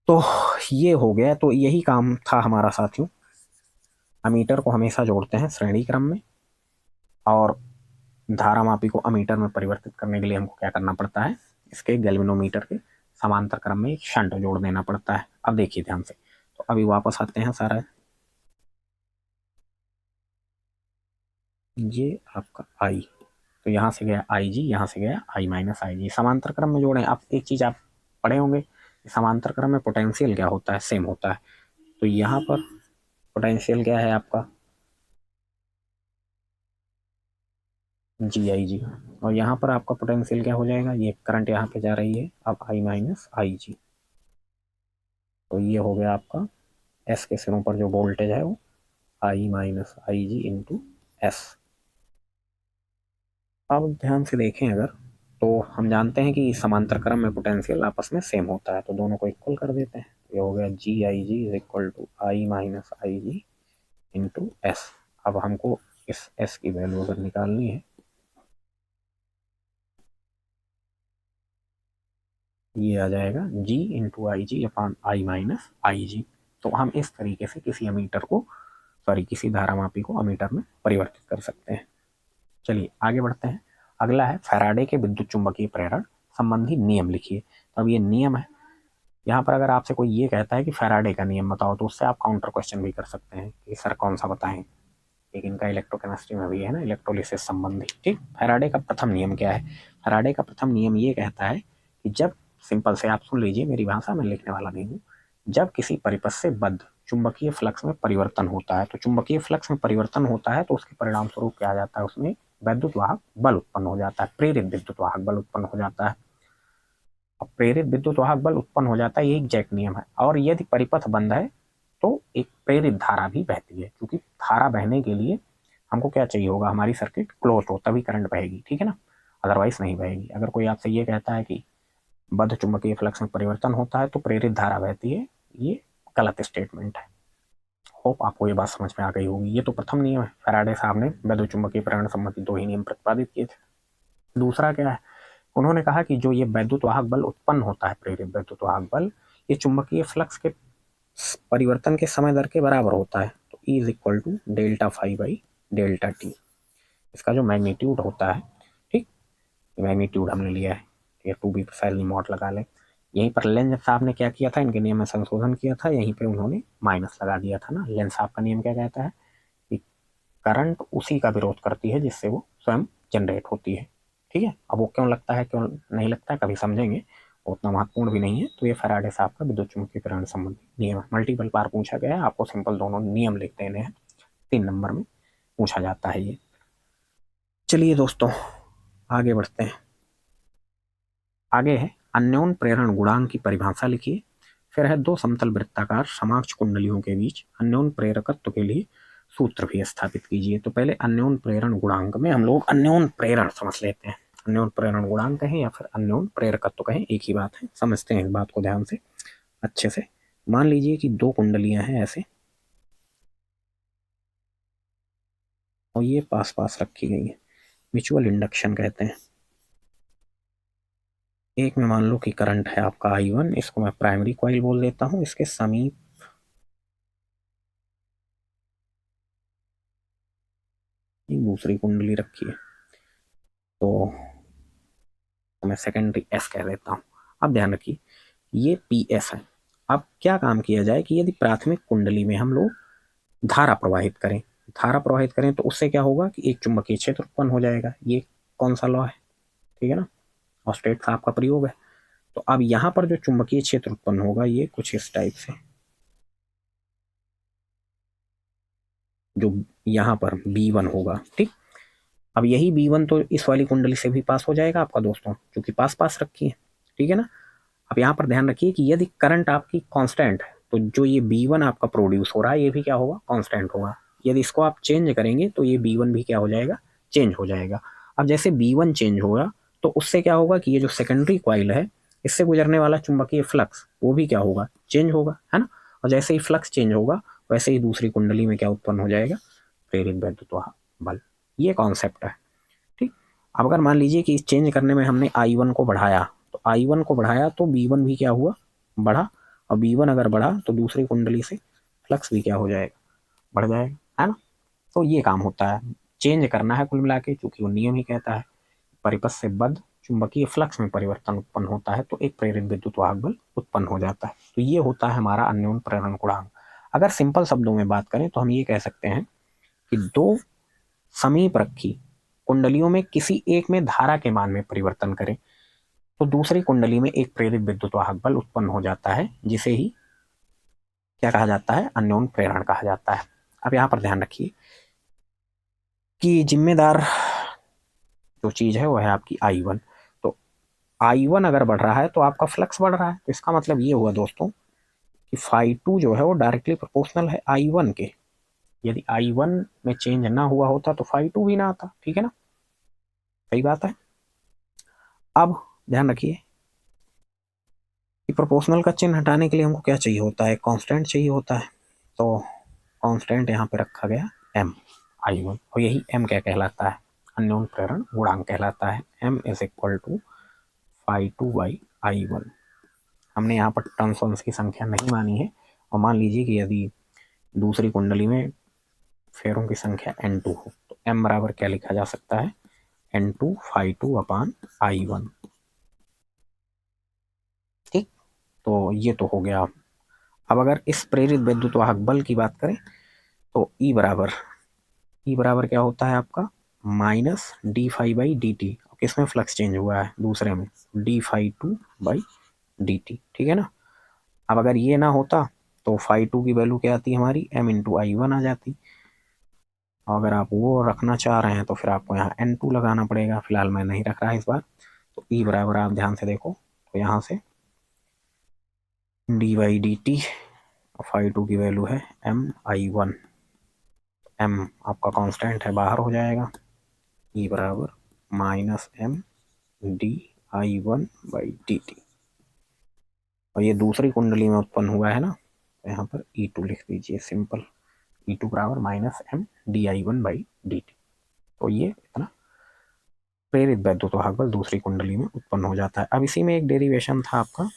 तो ये हो गया, तो यही काम था हमारा साथियों। अमीटर को हमेशा जोड़ते हैं श्रेणी क्रम में, और धारा मापी को अमीटर में परिवर्तित करने के लिए हमको क्या करना पड़ता है, इसके गैल्वेनोमीटर के समांतर क्रम में एक शंट जोड़ देना पड़ता है। अब देखिए ध्यान से, तो अभी वापस आते हैं सारा, ये आपका आई, तो यहाँ से गया आई जी, यहाँ से गया आई माइनस आई जी, समांतर क्रम में जोड़े। आप एक चीज आप पढ़े होंगे, समांतर क्रम में पोटेंशियल क्या होता है, सेम होता है। तो यहाँ पर पोटेंशियल क्या है आपका जी आई जी, और यहाँ पर आपका पोटेंशियल क्या हो जाएगा, ये करंट यहाँ पे जा रही है अब आई माइनस आई जी। तो ये हो गया आपका एस के सिरों पर जो वोल्टेज है वो आई minus I G into S. अब ध्यान से देखें अगर, तो हम जानते हैं कि समांतर क्रम में पोटेंशियल आपस में सेम होता है, तो दोनों को इक्वल कर देते हैं। ये हो गया G I G is equal to I minus I G into S. अब हमको इस एस की वैल्यू अगर निकालनी है, ये आ जाएगा G into I G upon I minus I G. तो हम इस तरीके से किसी अमीटर को, सॉरी किसी धारामापी को अमीटर में परिवर्तित कर सकते हैं। चलिए आगे बढ़ते हैं। अगला है फैराडे के विद्युत चुंबकीय प्रेरण संबंधी नियम लिखिए। तो अब ये नियम है, यहाँ पर अगर आपसे कोई ये कहता है कि फैराडे का नियम बताओ, तो उससे आप काउंटर क्वेश्चन भी कर सकते हैं कि सर कौन सा बताएं, लेकिन इनका इलेक्ट्रोकेमिस्ट्री में भी है ना, इलेक्ट्रोलिसिस संबंधी। ठीक, फैराडे का प्रथम नियम क्या है? फैराडे का प्रथम नियम ये कहता है कि जब, सिंपल से आप सुन लीजिए मेरी भाषा में लिखने वाला नहीं हूँ, जब किसी परिपथ से बद्ध चुंबकीय फ्लक्स में परिवर्तन होता है, तो चुंबकीय फ्लक्स में परिवर्तन होता है तो उसके परिणाम स्वरूप क्या आ जाता है, उसमें वैद्युत वाहक बल उत्पन्न हो जाता है, प्रेरित विद्युत वाहक बल उत्पन्न हो जाता है। अब प्रेरित विद्युत वाहक बल उत्पन्न हो जाता है, ये एग्जैक्ट नियम है। और यदि परिपथ बंद है तो एक प्रेरित धारा भी बहती है, क्योंकि धारा बहने के लिए हमको क्या चाहिए होगा, हमारी सर्किट क्लोज हो तभी करंट बहेगी, ठीक है ना, अदरवाइज नहीं बहेगी। अगर कोई आपसे ये कहता है कि बद्ध चुंबकीय फ्लक्स में परिवर्तन होता है तो प्रेरित धारा बहती है, ये गलत स्टेटमेंट है। होप आपको ये बात समझ में आ गई होगी। ये तो प्रथम नियम है, फैराडे साहब ने वैद्युत चुंबकीय प्रेरण संबंधी दो ही नियम प्रतिपादित किए थे। दूसरा क्या है, उन्होंने कहा कि जो ये वैद्युत वाहक बल उत्पन्न होता है, प्रेरित वैद्युत वाहक बल, ये चुंबकीय फ्लक्स के परिवर्तन के समय दर के बराबर होता है। तो E is equal to delta phi by delta t, इसका जो मैग्नीट्यूड होता है, ठीक, मैग्नीट्यूड हमने लिया है, ये टू बी प्रिसाइजली मॉड लगा लें। यहीं पर लेंज साहब ने क्या किया था, इनके नियम में संशोधन किया था, यहीं पे उन्होंने माइनस लगा दिया था ना। लेंज साहब का नियम क्या कहता है कि करंट उसी का विरोध करती है जिससे वो स्वयं जनरेट होती है, ठीक है। अब वो क्यों लगता है, क्यों नहीं लगता है, कभी समझेंगे, उतना महत्वपूर्ण भी नहीं है। तो ये फैराडे साहब का विद्युत चुंबकीय प्रेरण संबंधी नियम है, मल्टीपल बार पूछा गया है, आपको सिंपल दोनों नियम लिख देने हैं, 3 नंबर में पूछा जाता है ये। चलिए दोस्तों आगे बढ़ते हैं। आगे है अन्योन प्रेरण गुणांक की परिभाषा लिखिए। फिर है दो समतल वृत्ताकार समाक्ष कुंडलियों के बीच अन्योन प्रेरकत्व के लिए सूत्र भी स्थापित कीजिए। तो पहले अन्योन प्रेरण गुणांक में हम लोग अन्योन प्रेरण समझ लेते हैं, अन्योन प्रेरण गुणांक कहें या फिर अन्योन प्रेरकत्व कहें, एक ही बात है, समझते हैं इस बात को ध्यान से अच्छे से। मान लीजिए कि दो कुंडलियां हैं ऐसे, और ये पास पास रखी गई है, म्यूचुअल इंडक्शन कहते हैं। एक में मान लो कि करंट है आपका I1, इसको मैं प्राइमरी कॉइल बोल देता हूं, इसके समीप दूसरी कुंडली रखी है, तो मैं सेकेंडरी S कह देता हूं। अब ध्यान रखिए ये PS है। अब क्या काम किया जाए कि यदि प्राथमिक कुंडली में हम लोग धारा प्रवाहित करें, धारा प्रवाहित करें तो उससे क्या होगा कि एक चुंबकीय क्षेत्र उत्पन्न हो जाएगा। ये कौन सा लॉ है, ठीक है ना, ऑस्टेट का आपका प्रयोग है। तो अब यहाँ पर जो चुंबकीय क्षेत्र उत्पन्न होगा ये कुछ इस टाइप से, जो यहाँ पर B1 होगा, ठीक। अब यही B1 तो इस वाली कुंडली से भी पास हो जाएगा आपका दोस्तों, क्योंकि पास पास रखी है, ठीक है ना। अब यहाँ पर ध्यान रखिए कि यदि करंट आपकी कांस्टेंट है तो जो ये B1 आपका प्रोड्यूस हो रहा है ये भी क्या होगा, कांस्टेंट होगा। यदि इसको आप चेंज करेंगे तो ये B1 भी क्या हो जाएगा, चेंज हो जाएगा। अब जैसे B1 चेंज होगा तो उससे क्या होगा कि ये जो सेकेंडरी कॉइल है इससे गुजरने वाला चुंबकीय फ्लक्स वो भी क्या होगा, चेंज होगा, है ना। और जैसे ही फ्लक्स चेंज होगा वैसे ही दूसरी कुंडली में क्या उत्पन्न हो जाएगा, प्रेरित वैद्युत बल। ये कॉन्सेप्ट है, ठीक। अब अगर मान लीजिए कि चेंज करने में हमने I1 को बढ़ाया, तो I1 को बढ़ाया तो B1 भी क्या हुआ, बढ़ा, और B1 अगर बढ़ा तो दूसरी कुंडली से फ्लक्स भी क्या हो जाएगा, बढ़ जाएगा, है ना। तो ये काम होता है, चेंज करना है कुल मिला के, क्योंकि वो नियम ही कहता है परिपथ से बद्ध चुंबकीय फ्लक्स में परिवर्तन उत्पन्न होता है तो एक प्रेरित विद्युत वाहक बल उत्पन्न हो जाता है। तो ये होता है हमारा अन्योन प्रेरण गुणांक। अगर सिंपल शब्दों में बात करें तो हम ये कह सकते हैं कि दो समीप रखी कुंडलियों में किसी एक में धारा के मान में परिवर्तन करें तो दूसरी कुंडली में एक प्रेरित विद्युत वाहक बल उत्पन्न हो जाता है, जिसे ही क्या कहा जाता है, अन्योन प्रेरण कहा जाता है। अब यहां पर ध्यान रखिए कि जिम्मेदार जो चीज है वो है आपकी I1। तो I1 अगर बढ़ रहा है तो आपका फ्लक्स बढ़ रहा है, तो इसका मतलब ये हुआ दोस्तों कि φ2 जो है वो डायरेक्टली प्रोपोर्शनल है I1 के। यदि I1 में चेंज ना हुआ होता तो φ2 भी ना आता, ठीक है ना, सही बात है। अब ध्यान रखिए कि प्रोपोर्शनल का चिन्ह हटाने के लिए हमको क्या चाहिए होता है, कांस्टेंट चाहिए होता है। तो कांस्टेंट यहाँ पे रखा गया m I1, और यही m क्या कहलाता है, अन्योन प्रेरण गुणांक कहलाता है। m is equal to φ2/I1। हमने यहाँ पर टर्न्स वंस की संख्या नहीं मानी है, और मान लीजिए कि यदि दूसरी कुंडली में फेरों की संख्या n2 हो तो m बराबर क्या लिखा जा सकता है, n2 φ2/I1। ठीक, तो ये तो हो गया। अब अगर इस प्रेरित विद्युत वाहक बल की बात करें तो E बराबर क्या होता है आपका, माइनस d∅/dt। किसमें फ्लक्स चेंज हुआ है, दूसरे में, d∅2/dt, ठीक है ना। अब अगर ये ना होता तो φ2 की वैल्यू क्या आती हमारी, m इंटू I1 आ जाती। अगर आप वो रखना चाह रहे हैं तो फिर आपको यहाँ n2 लगाना पड़ेगा, फिलहाल मैं नहीं रख रहा इस बार। तो E बराबर आप ध्यान से देखो तो यहाँ से d/dt, φ2 की वैल्यू है m/I1, m आपका कांस्टेंट है, बाहर हो जाएगा। E बराबर माइनस m d/I1/dt, और ये दूसरी कुंडली में उत्पन्न हुआ है ना, तो यहाँ पर E2 लिख दीजिए, सिंपल। E2 बराबर माइनस m di1/dt। तो ये इतना प्रेरित वैद्युत वाहक बल दूसरी कुंडली में उत्पन्न हो जाता है। अब इसी में एक डेरिवेशन था आपका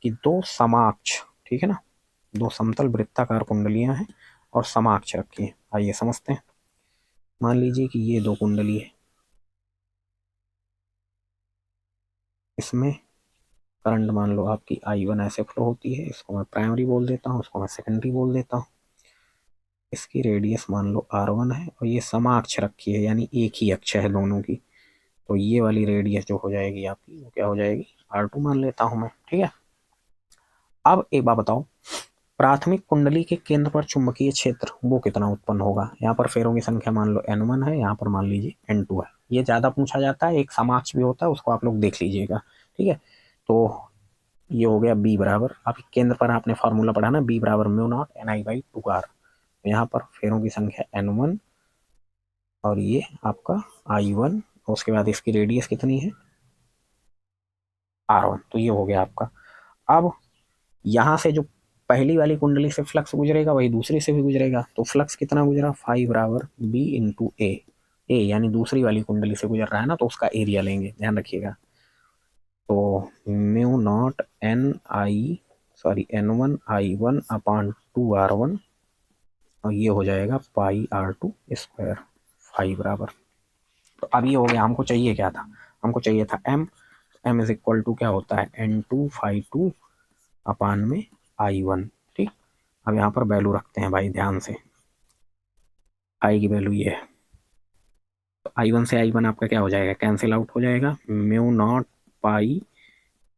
कि दो समाक्ष, ठीक है ना, दो समतल वृत्ताकार कुंडलियां हैं और समाक्ष रखी है। आइए समझते हैं। मान लीजिए कि ये दो कुंडली है, इसमें करंट मान लो आपकी I1 ऐसे फ्लो होती है, इसको मैं प्राइमरी बोल देता हूँ, इसको मैं सेकेंडरी बोल देता हूँ। इसकी रेडियस मान लो R1 है, और ये समाक्ष रखी है, यानी एक ही अक्ष है दोनों की। तो ये वाली रेडियस जो हो जाएगी आपकी वो क्या हो जाएगी, R2 मान लेता हूं मैं, ठीक है। अब एक बात बताओ, प्राथमिक कुंडली के केंद्र पर चुंबकीय क्षेत्र वो कितना उत्पन्न होगा। यहाँ पर फेरों की संख्या मान लो n1 है, यहाँ पर मान लीजिए n2 है। ये ज्यादा पूछा जाता है, एक समाक्ष भी होता है, उसको आप लोग देख लीजिएगा, ठीक है। तो ये हो गया B बराबर, आप केंद्र पर आपने फॉर्मूला पढ़ा ना, B बराबर μ0 NI/2R। यहाँ पर फेरों की संख्या n1 और ये आपका I1, और उसके बाद इसकी रेडियस कितनी है, R1। तो ये हो गया आपका। अब यहां से जो पहली वाली कुंडली से फ्लक्स गुजरेगा वही दूसरी से भी गुजरेगा, तो फ्लक्स कितना गुजरा, फाई बराबर B इंटू ए यानी दूसरी वाली कुंडली से गुजर रहा है ना, तो उसका एरिया लेंगे, ध्यान रखिएगा। तो μ0 n1I1/2R1, और ये हो जाएगा πR2 स्क्वायर, फाई बराबर। तो अब ये हो गया, हमको चाहिए क्या था, हमको चाहिए था m इज इक्वल टू क्या होता है, n2 φ2 अपान में I1, ठीक। अब यहाँ पर वैल्यू रखते हैं भाई ध्यान से, I की वैल्यू ये है, तो I1 से I1 आपका क्या हो जाएगा, कैंसिल आउट हो जाएगा, μ0 पाई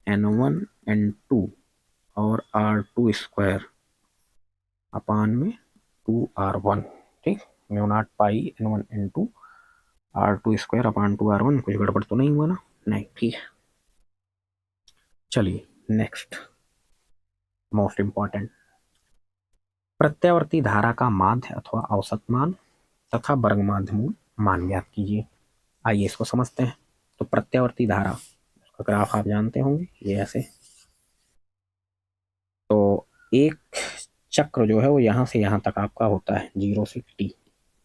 n1 n2 और R2 स्क्वायर अपान में 2R1, ठीक। μ0 पाई n1 n2 R2 square upon 2R1, कुछ गड़बड़ तो नहीं हुआ ना, नहीं, ठीक है। चलिए नेक्स्ट, मोस्ट इंपॉर्टेंट, प्रत्यावर्ती धारा का माध्य अथवा औसत मान तथा वर्ग माध्य मूल मान ज्ञात कीजिए। आइए इसको समझते हैं। तो प्रत्यावर्ती धारा का ग्राफ आप जानते होंगे, ये ऐसे। तो एक चक्र जो है वो यहाँ से यहाँ तक आपका होता है 0 से t।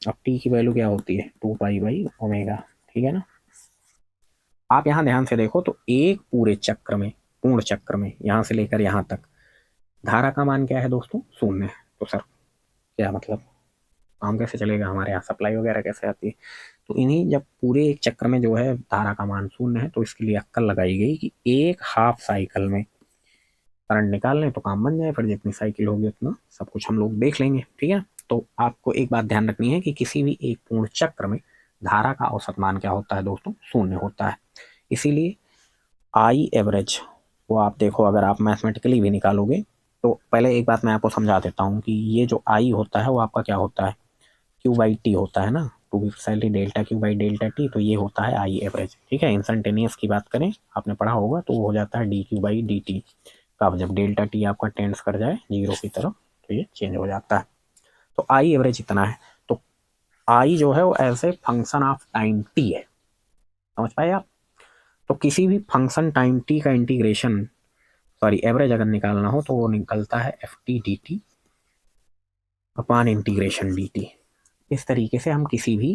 अब t की वैल्यू क्या होती है, 2π/ω, ठीक है ना। आप यहाँ ध्यान से देखो तो एक पूरे चक्र में, पूर्ण चक्र में, यहाँ से लेकर यहाँ तक धारा का मान क्या है दोस्तों, 0 है। तो सर क्या मतलब, काम कैसे चलेगा, हमारे यहाँ सप्लाई वगैरह कैसे आती है। तो इन्हीं, जब पूरे एक चक्र में जो है धारा का मान 0 है, तो इसके लिए अक्कल लगाई गई कि एक हाफ साइकिल में करंट निकाल लें तो काम बन जाए, फिर जितनी साइकिल होगी उतना सब कुछ हम लोग देख लेंगे, ठीक है। तो आपको एक बात ध्यान रखनी है कि किसी भी एक पूर्ण चक्र में धारा का औसत मान क्या होता है दोस्तों, 0 होता है। इसीलिए आई एवरेज वो आप देखो, अगर आप मैथमेटिकली भी निकालोगे तो पहले एक बात मैं आपको समझा देता हूँ कि ये जो आई होता है वो आपका क्या होता है, क्यू बाई टी होता है ना, to be precisely delta q by delta t, तो ये होता है आई एवरेज। ठीक है, इंस्टेंटेनियस की बात करें आपने पढ़ा होगा तो वो हो जाता है D Q by D T. अब जब डेल्टा टी आपका टेंड्स कर जाए जीरो की तरफ तो ये चेंज हो जाता है। तो आई एवरेज इतना है। तो आई जो है वो ऐसे फंक्शन ऑफ टाइम टी है, समझ पाए आप। तो किसी भी फंक्शन टाइम टी का इंटीग्रेशन, सॉरी एवरेज अगर निकालना हो तो वो निकलता है F T d t upon integration d T. इस तरीके से हम किसी भी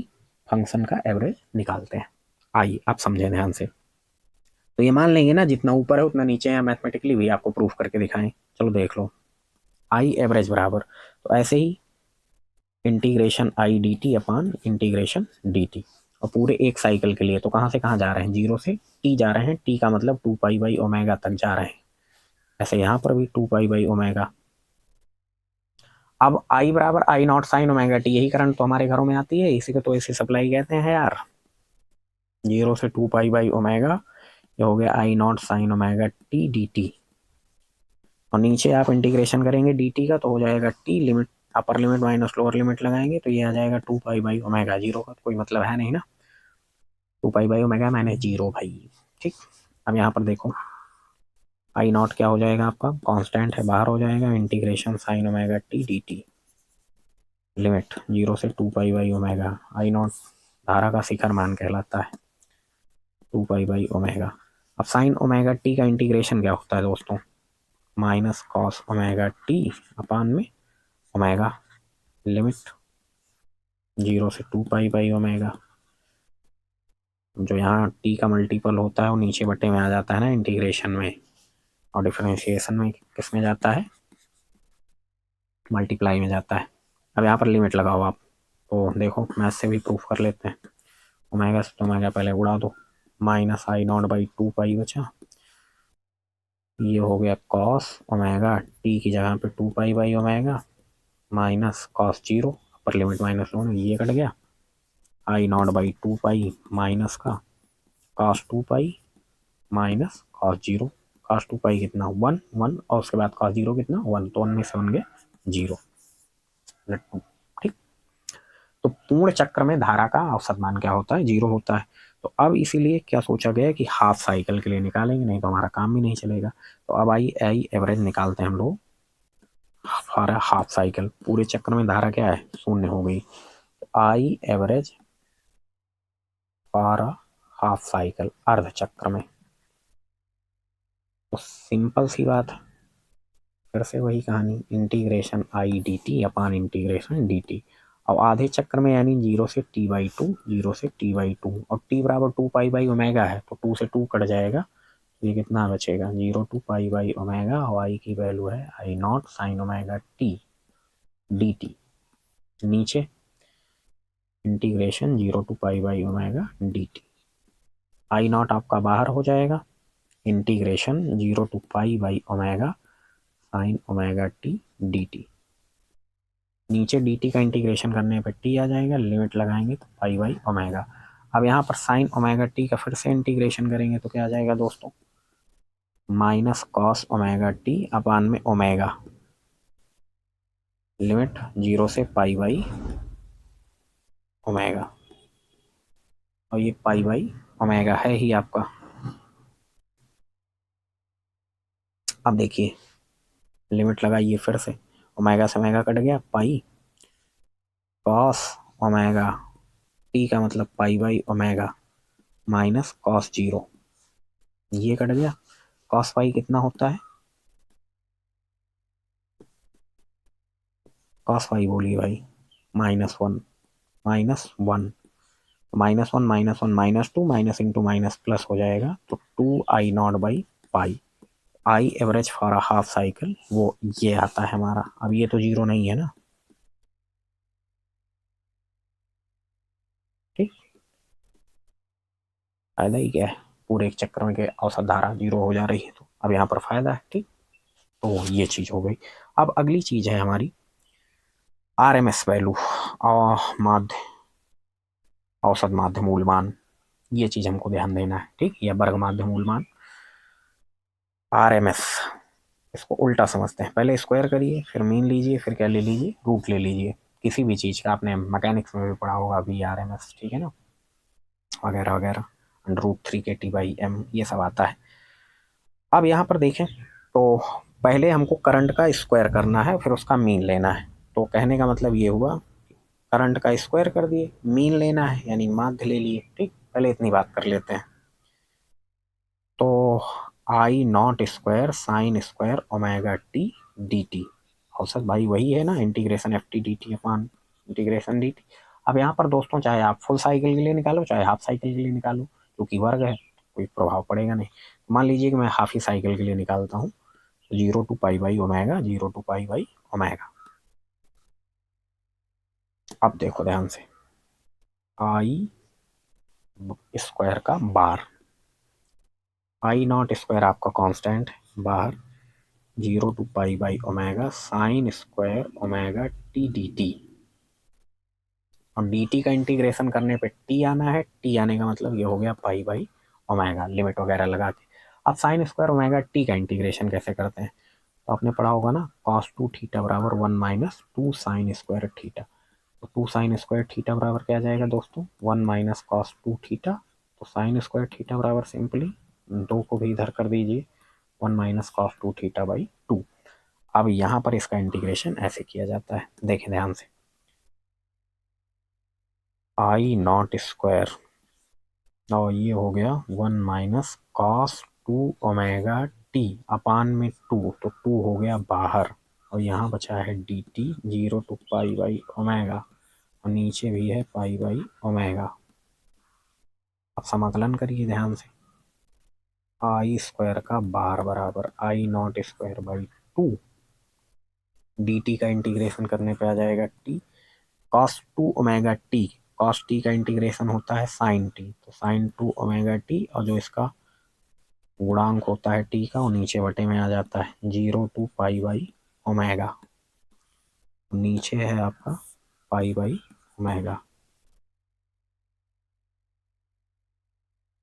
फंक्शन का एवरेज निकालते हैं। आइए आप समझें ध्यान से। तो ये मान लेंगे ना जितना ऊपर है उतना नीचे है, मैथमेटिकली भी आपको प्रूफ करके दिखाएं। चलो देख लो, आई एवरेज बराबर, तो ऐसे ही integration I d t upon integration d t, और पूरे एक साइकिल के लिए। तो कहाँ से कहाँ जा रहे हैं, जीरो से टी जा रहे हैं, टी का मतलब 2 पाई बाई ओमेगा तक जा रहे हैं। ऐसे यहाँ पर भी 2 पाई बाई ओमेगा। अब आई बराबर आई नॉट साइन ओमेगा टी, यही करंट तो हमारे घरों में आती है, इसी को तो ऐसे सप्लाई कहते हैं यार। जीरो से 2 पाई बाई ओमेगा, ये हो गया I naught sine omega t d t, और नीचे आप इंटीग्रेशन करेंगे डी टी का तो हो जाएगा T, limit upper limit minus lower limit लगाएंगे तो ये आ जाएगा 2 पाई बाई ओमेगा, जीरो का कोई मतलब है नहीं ना, 2 pi by omega minus zero भाई। ठीक, अब यहाँ पर देखो आई नॉट क्या हो जाएगा आपका, कांस्टेंट है बाहर हो जाएगा, integration sign omega t d T, limit zero से 2 pi by omega. I not धारा का शिखर मान कहलाता है, 2 पाई बाई ओमेगा। अब साइन ओमेगा टी का इंटीग्रेशन क्या होता है दोस्तों, minus cos omega T upon में ओमेगा, लिमिट जीरो से 2 पाई बाई ओमेगा। जो यहाँ टी का मल्टीपल होता है वो नीचे बटे में आ जाता है ना इंटीग्रेशन में, और डिफरेंशिएशन में किस में जाता है, मल्टीप्लाई में जाता है। अब यहाँ पर लिमिट लगाओ आप, तो देखो मैथ से भी प्रूफ कर लेते हैं। ओमेगा से तो ओमेगा पहले उड़ा दो, माइनस आई नॉट बाई 2 पाई बचा, ये हो गया कॉस ओमेगा टी की जगह पे 2 pi by omega minus cos zero, upper limit minus lower, ये कट गया, I naught by 2 pi minus का cos 2 pi minus cos zero, cos 2 pi कितना 1 1, और उसके बाद कॉस जीरो कितना 1, तो 1 में से 1 गया जीरो, लट्टू। ठीक, तो पूर्ण चक्र में धारा का औसत मान क्या होता है, जीरो होता है। तो अब इसीलिए क्या सोचा गया कि हाफ साइकिल के लिए निकालेंगे, नहीं तो हमारा काम भी नहीं चलेगा। तो अब आई आई एवरेज निकालते हैं हम लोग फॉर हाफ साइकिल। पूरे चक्र में धारा क्या है, 0 हो गई। तो आई एवरेज फॉर हाफ साइकिल, अर्ध चक्र में। तो सिंपल सी बात है, फिर से वही कहानी, integration I d T upon integration d T. अब आधे चक्र में यानी जीरो से टी बाई टू, जीरो से टी बाई टू, और टी बराबर 2 पाई बाई ओमेगा है तो 2 से 2 कट जाएगा, तो ये कितना बचेगा, जीरो 2 पाई बाई ओमेगा, और आई की वैल्यू है I naught sine omega t d t. नीचे integration zero 2 pi by omega d t, I naught आपका बाहर हो जाएगा, integration zero 2 pi by omega sine omega t d t. नीचे d t का इंटीग्रेशन करने पर टी आ जाएगा, लिमिट लगाएंगे तो पाई बाई ओमेगा। अब यहाँ पर साइन ओमेगा टी का फिर से इंटीग्रेशन करेंगे तो क्या आ जाएगा दोस्तों, minus cos omega T upon में ओमेगा, लिमिट जीरो से पाई बाई ओमेगा, और ये पाई बाई ओमेगा है ही आपका। अब देखिए लिमिट लगाइए फिर से, ओमेगा से ओमेगा कट गया, पाई कॉस ओमेगा टी का मतलब पाई by omega minus cos zero, ये कट गया, कॉस पाई कितना होता है, कॉस पाई बोलिए भाई, -1, -1, -1 -1 -2, माइनस इंटू माइनस प्लस हो जाएगा, तो 2 I naught by pi. I average for a half cycle वो ये आता है हमारा। अब ये तो जीरो नहीं है ना, ठीक, फायदा ही क्या है, पूरे एक चक्र में के औसत धारा जीरो हो जा रही है, तो अब यहाँ पर फायदा है। ठीक, तो ये चीज हो गई। अब अगली चीज है हमारी आर एम एस वैल्यू, माध्य औसत माध्य मूलमान, ये चीज हमको ध्यान देना है, ठीक। या वर्ग माध्य मूलमान, RMS, इसको उल्टा समझते हैं, पहले स्क्वायर करिए, फिर मीन लीजिए, फिर क्या ले लीजिए, रूट ले लीजिए, किसी भी चीज का आपने मैकेनिक्स में भी पढ़ा होगा VRMS, ठीक है ना, वगैरह वगैरह, √3 kT/m ये सब आता है। अब यहाँ पर देखें तो पहले हमको करंट का स्क्वायर करना है, फिर उसका मीन लेना है। तो कहने का मतलब ये हुआ, करंट का स्क्वायर कर दिए, मीन लेना है यानी माध्य ले लिए, ठीक। पहले इतनी बात कर लेते हैं। तो I0² sign square omega t d T, औसत भाई वही है ना, इंटीग्रेशन FT dt अपान इंटीग्रेशन dt। अब यहाँ पर दोस्तों चाहे आप फुल साइकिल के लिए निकालो, चाहे हाफ साइकिल के लिए निकालो, क्योंकि वर्ग है कोई प्रभाव पड़ेगा नहीं। मान लीजिए कि मैं हाफ ही साइकिल के लिए निकालता हूँ, 0 to π/ω, 0 to π/ω। अब देखो ध्यान से, I स्क्वायर का बार, I0² आपका कांस्टेंट बाहर, 0 to π/ω sine square omega t d t, और डी टी का इंटीग्रेशन करने पे टी आना है, टी आने का मतलब ये हो गया π/ω, लिमिट वगैरह लगा के। अब साइन स्क्वायर ओमेगा टी का इंटीग्रेशन कैसे करते हैं, तो आपने पढ़ा होगा ना, cos2 थीटा बराबर 1 - 2 साइन स्क्वायर थीटा। तो 2 साइन स्क्वायर थीटा बराबर क्या जाएगा दोस्तों, 1 - cos2 थीटा। तो साइन स्क्वायर थीटा बराबर सिंपली 2 को भी इधर कर दीजिए, 1 - cos2 थीटा/2। अब यहाँ पर इसका इंटीग्रेशन ऐसे किया जाता है, देखें ध्यान से, I0² और ये हो गया 1 - cos2 ओमेगा टी अपान में 2, तो 2 हो गया बाहर, और यहाँ बचा है डी टी, 0 to π/ω, और नीचे भी है π/ω। अब समाकलन करिए ध्यान से, I स्क्वायर का बार बराबर I0²/2, डी टी का इंटीग्रेशन करने पे आ जाएगा T, cos2 omega T, cos T का इंटीग्रेशन होता है साइन टी, तो sin2 ओमेगा टी, और जो इसका गुणांक होता है टी का, वो नीचे बटे में आ जाता है, 0 to π/ω, नीचे है आपका π/ω।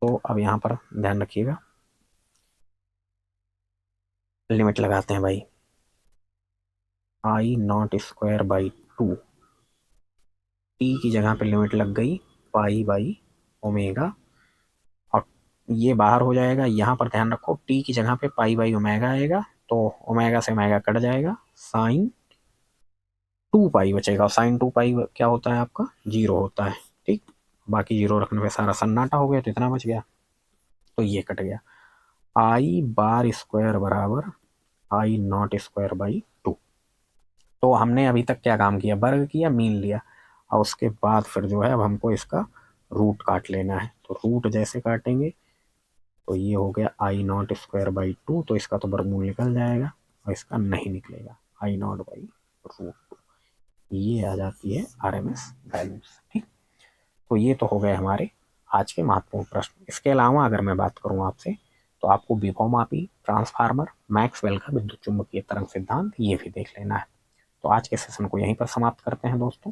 तो अब यहाँ पर ध्यान रखिएगा, लिमिट लगाते हैं भाई, I0²/2, टी की जगह पे लिमिट लग गई π/ω, और ये बाहर हो जाएगा। यहाँ पर ध्यान रखो, टी की जगह पे π/ω आएगा, तो ओमेगा से ओमेगा कट जाएगा, साइन 2π बचेगा, और साइन 2π क्या होता है आपका, 0 होता है, ठीक। बाकी 0 रखने पे सारा सन्नाटा हो गया, तो इतना बच गया, तो ये कट गया। I² बराबर I0²/2। तो हमने अभी तक क्या काम किया, वर्ग किया, मीन लिया, और उसके बाद फिर जो है अब हमको इसका रूट काट लेना है। तो रूट जैसे काटेंगे तो ये हो गया I0²/2, तो इसका तो वर्गमूल निकल जाएगा और इसका नहीं निकलेगा, I0/√2, ये आ जाती है RMS वैल्यूज, ठीक। तो ये तो हो गए हमारे आज के महत्वपूर्ण प्रश्न। इसके अलावा अगर मैं बात करूं आपसे, तो आपको विभवमापी, ट्रांसफार्मर, मैक्सवेल का विद्युत चुंबकीय तरंग सिद्धांत, ये भी देख लेना है। तो आज के सेशन को यहीं पर समाप्त करते हैं दोस्तों,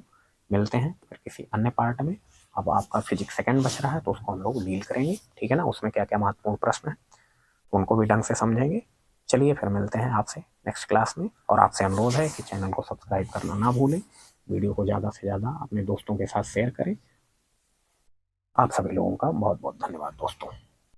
मिलते हैं फिर किसी अन्य पार्ट में। अब आपका फिजिक्स सेकंड बच रहा है, तो उसको हम लोग डील करेंगे, ठीक है ना, उसमें क्या क्या महत्वपूर्ण प्रश्न है तो उनको भी ढंग से समझेंगे। चलिए फिर मिलते हैं आपसे नेक्स्ट क्लास में, और आपसे अनुरोध है कि चैनल को सब्सक्राइब करना ना भूलें, वीडियो को ज़्यादा से ज़्यादा अपने दोस्तों के साथ शेयर करें। आप सभी लोगों का बहुत बहुत धन्यवाद दोस्तों।